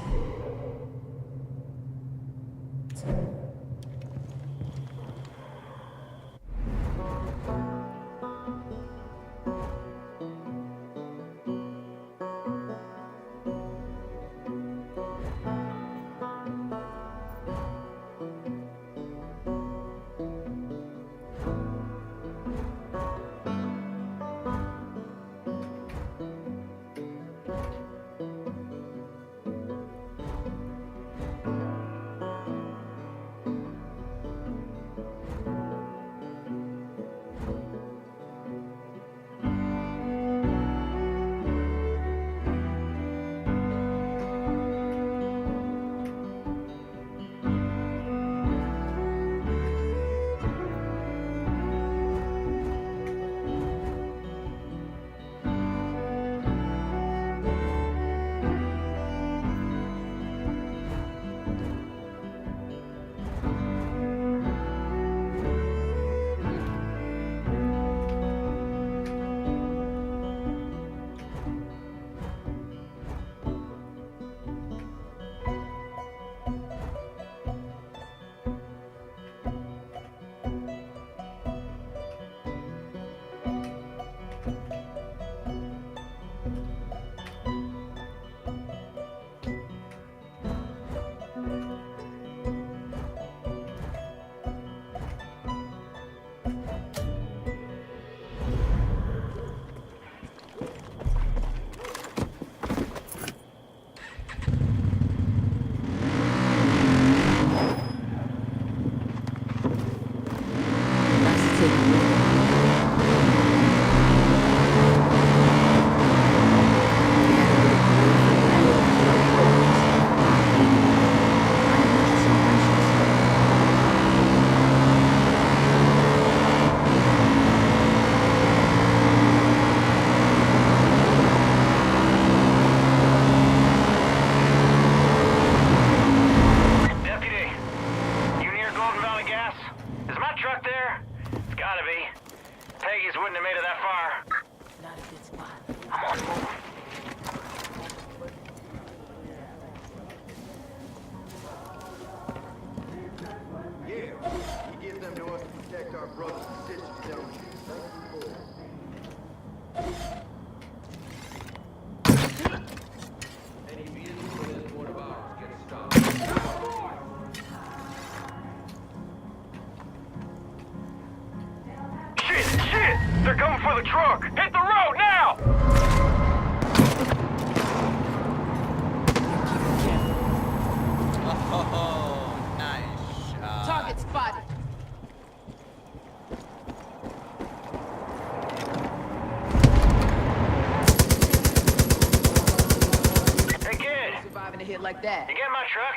hit like that. You get my truck?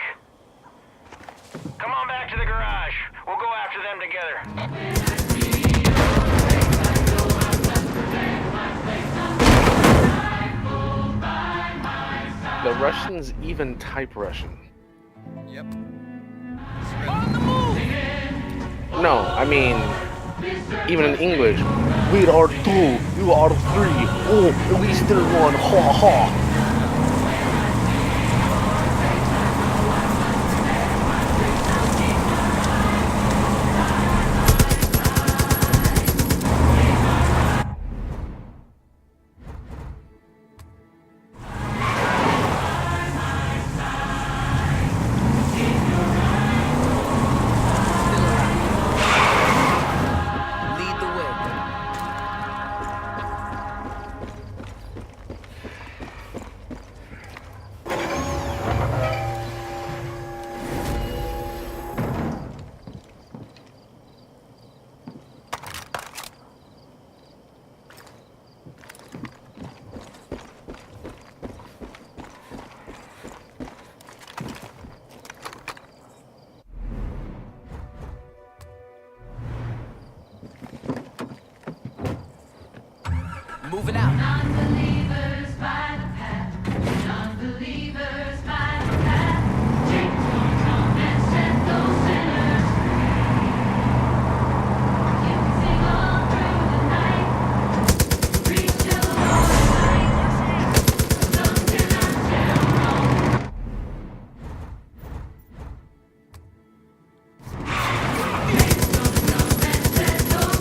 Come on back to the garage. We'll go after them together. The Russians even type Russian. Yep. No, I mean, even in English. We are two, you are three. Oh, we still one. Ha ha. Lead the way. Moving out. Non-believers by the path. Non-believers by the path. James gonna come and set those sinners free. You can sing all through the night. Reach till the light. Something I tell wrong. James gonna come and set those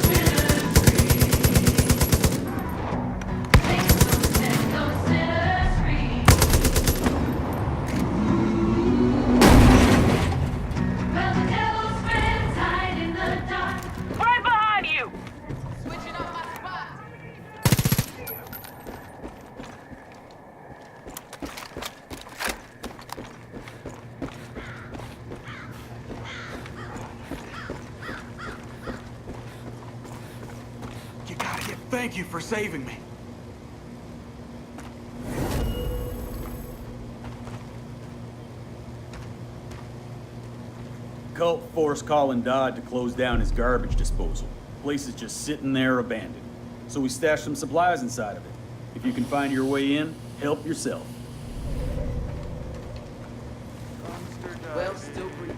sinners free. Well, the devil's friends hide in the dark. Right behind you! Switching up my spot. You gotta get thank you for saving me. Cult forced Colin Dodd to close down his garbage disposal. Place is just sitting there abandoned. So we stashed some supplies inside of it. If you can find your way in, help yourself. Well, still breathing.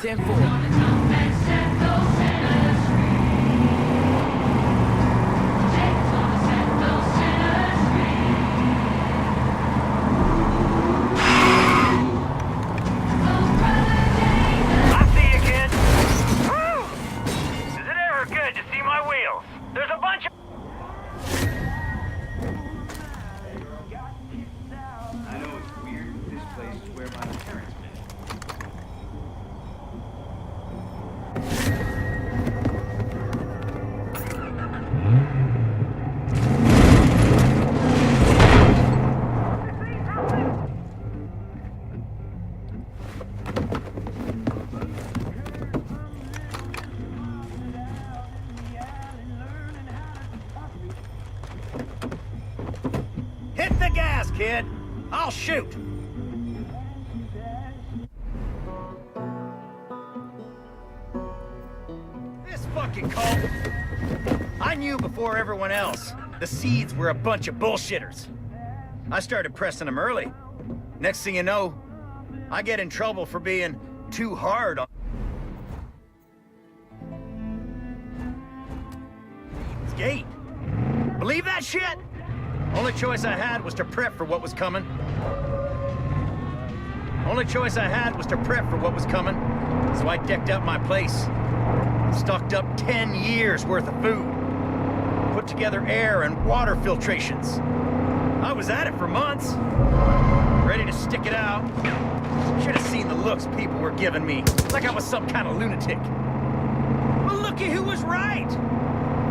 Ten four. Come and set those sinners free. James gonna set those sinners free. Oh, brother David. I see you, kid. Woo! Is it ever good to see my wheels? There's a bunch of... I know it's weird, but this place is where my parents met. Hit the gas, kid. I'll shoot. This fucking cult. I knew before everyone else. The Seeds were a bunch of bullshitters. I started pressing them early. Next thing you know, I get in trouble for being too hard on Gate. Believe that shit? Only choice I had was to prep for what was coming. Only choice I had was to prep for what was coming. So I decked out my place. Stocked up 10 years worth of food. Put together air and water filtrations. I was at it for months. Ready to stick it out. Should have seen the looks people were giving me. Like I was some kind of lunatic. Well, looky who was right.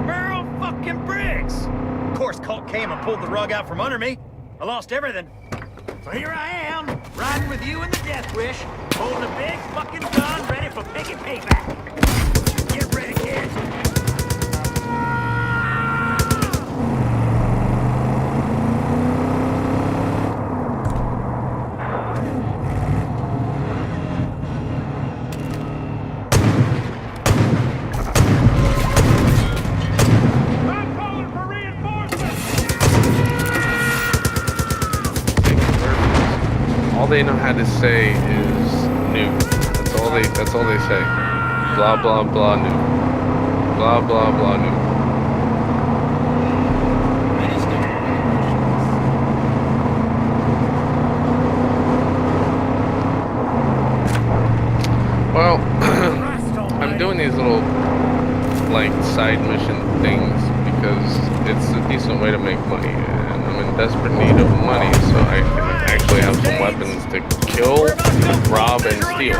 Merle fucking Briggs. Of course, Cult came and pulled the rug out from under me. I lost everything. So here I am, riding with you in the Death Wish, holding a big fucking gun ready for making payback. they know how to say is nuke. That's all they say. Blah blah blah nuke. Blah blah blah nuke. Well, I'm doing these little like side mission things because it's a decent way to make money, and I'm in desperate need of money, so I can actually have some weapons to kill, rob, and steal.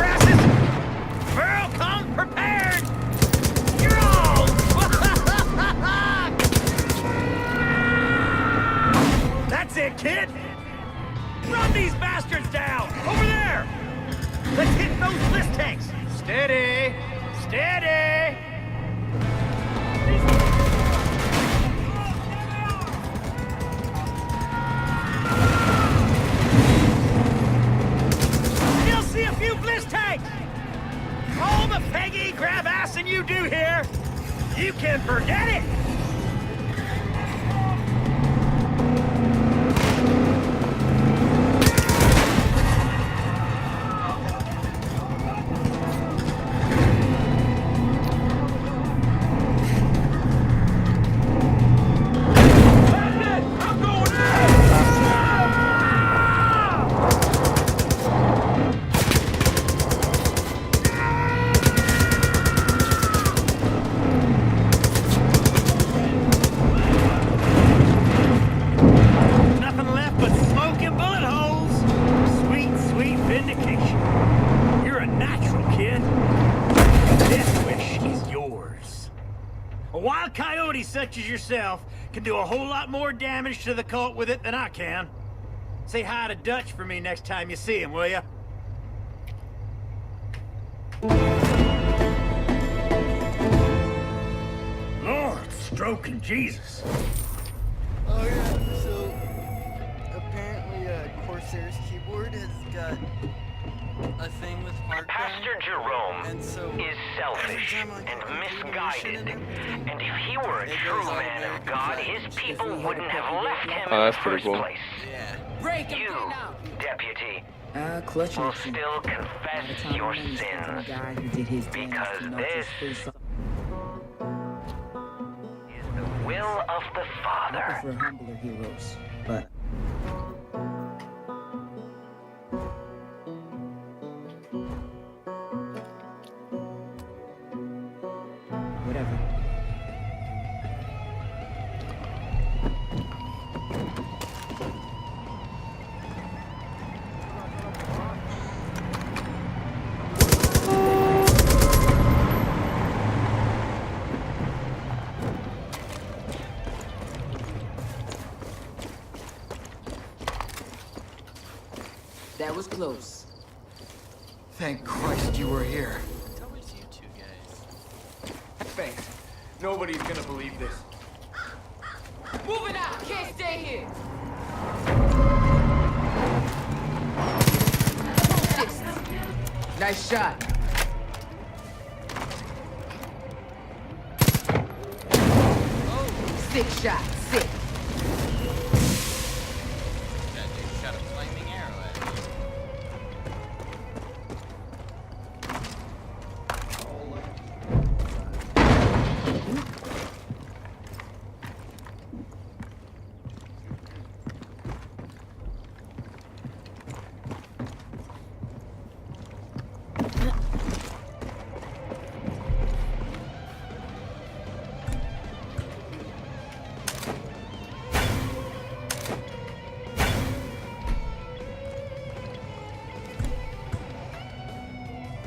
Burl, come prepared! You're all! That's it, kid! Run these bastards down! Over there! Let's hit those bliss tanks! Steady! Steady! Still see a few bliss tanks! All the Peggy grab assing you do here, you can forget it! Such as yourself can do a whole lot more damage to the cult with it than I can. Say hi to Dutch for me next time you see him, will ya? Lord, stroking Jesus. Oh yeah, so apparently Corsair's keyboard has got a thing with FarCry. Pastor Jerome is selfish and misguided. And if he were a true man of God, his people wouldn't have left him in the first place. You, deputy, Clutch will still confess your sins. Because this is the will of the Father. For humbler heroes, but whatever. That was close. Thank Christ you were here. It's always you two guys. Thanks. Nobody's gonna believe this. Moving out! Can't stay here! Nice shot. Sick shot. Sick. That dude shot a flaming arrow at me.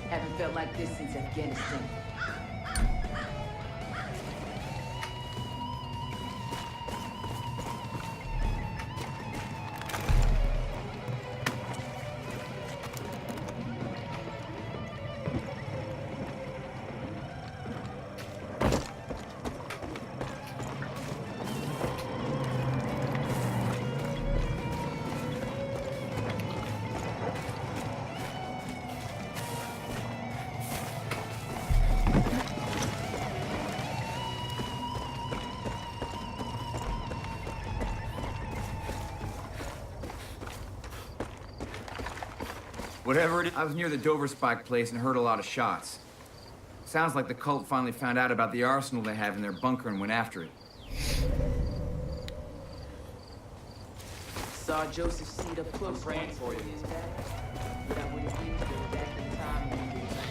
Haven't felt like this since Afghanistan. Whatever it is. I was near the Dover Spike place and heard a lot of shots. Sounds like the cult finally found out about the arsenal they have in their bunker and went after it. Saw Joseph Seed up close praying for you.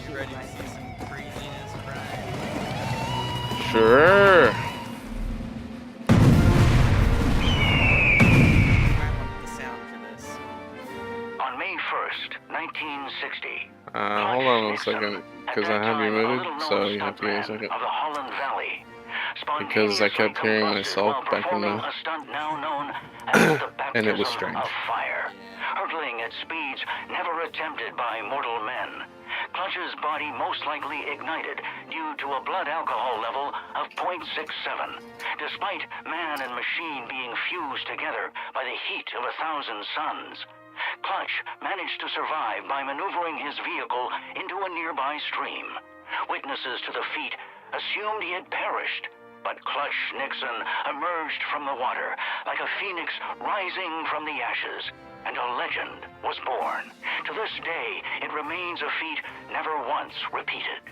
You ready to see some craziness, Brian? Sure. The sound for this. On May 1st, 1960, Hold on a second, because I have you muted, so you have to give me a second. of the Holland Valley, Because I kept hearing myself back in the... a stunt now known as the and it was baptism strange. of fire, hurtling at speeds never attempted by mortal men. Clutch's body most likely ignited due to a blood alcohol level of 0.67, despite man and machine being fused together by the heat of 1,000 suns. Clutch managed to survive by maneuvering his vehicle into a nearby stream. Witnesses to the feat assumed he had perished, but Clutch Nixon emerged from the water like a phoenix rising from the ashes, and a legend was born. To this day, it remains a feat never once repeated.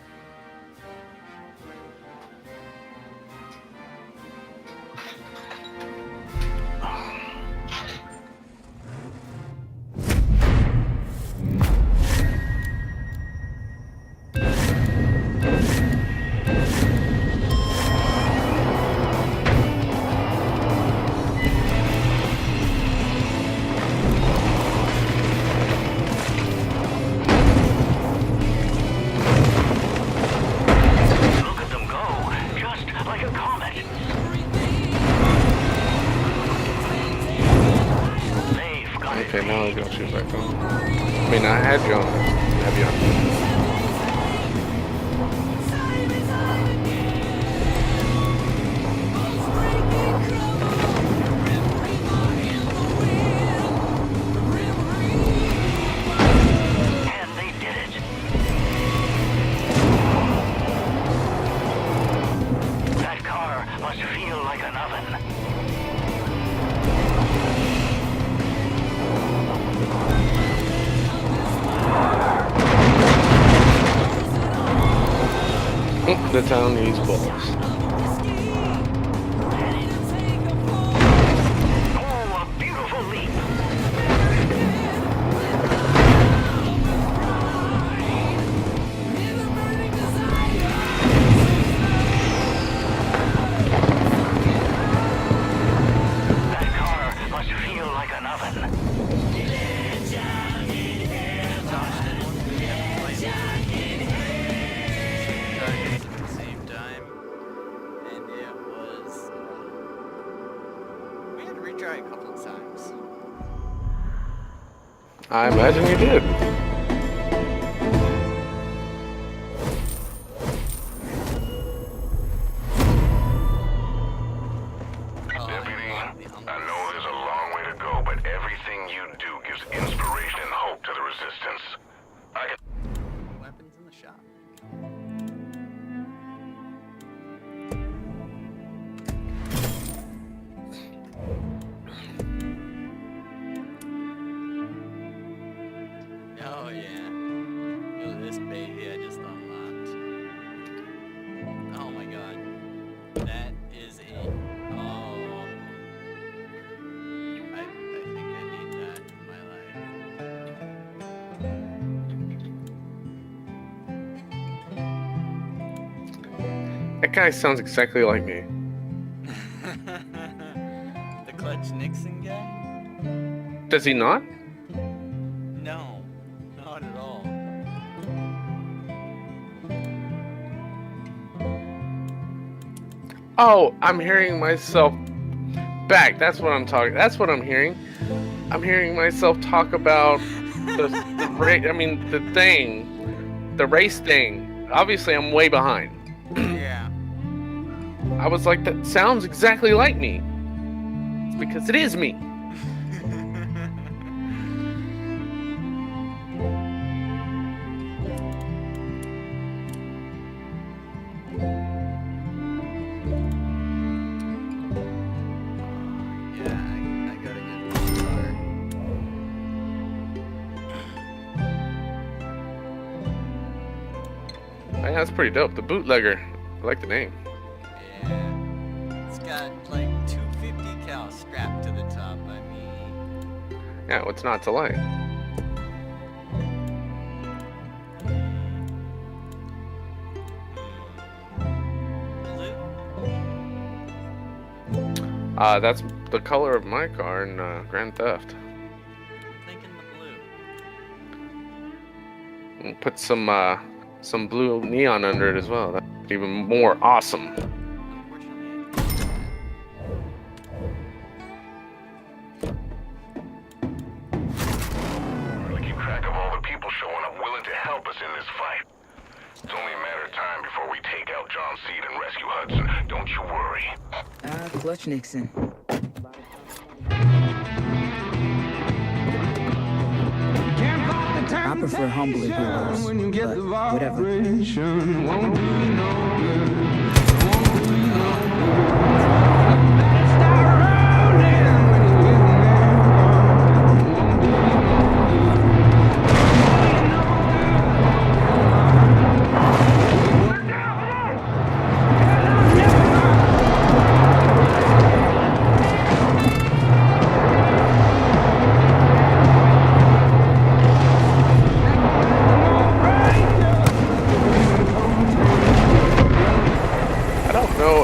Okay, now I got you back on. I mean, I had you on. I have you on. The town needs balls. I imagine you did. Deputy, I know there's a long way to go, but everything you do gives inspiration and hope to the Resistance. I can... Weapons in the shop. Oh yeah. Look at this baby I just unlocked. Oh my god. That is a... Oh. I think I need that in my life. That guy sounds exactly like me. The Clutch Nixon guy? Does he not? No. Not at all. Oh, I'm hearing myself back. That's what I'm talking. That's what I'm hearing. I'm hearing myself talk about the thing, the race thing. Obviously, I'm way behind. Yeah. I was like, that sounds exactly like me. It's because it is me. Yeah, that's pretty dope. The bootlegger. I like the name. Yeah. It's got like 250 cal strapped to the top. I mean, Yeah, what's not to like? That's the color of my car in Grand Theft. thinking the blue. And put some blue neon under it as well. That's even more awesome. We'll keep track of all the people showing up willing to help us in this fight. It's only a matter of time before we take out John Seed and rescue Hudson. Don't you worry. Clutch Nixon. I prefer humbler heroes, but whatever.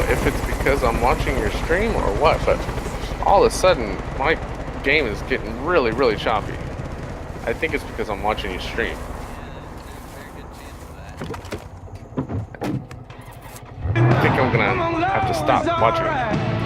If it's because I'm watching your stream or what, but all of a sudden my game is getting really, really choppy. I think it's because I'm watching your stream. I think I'm gonna have to stop watching.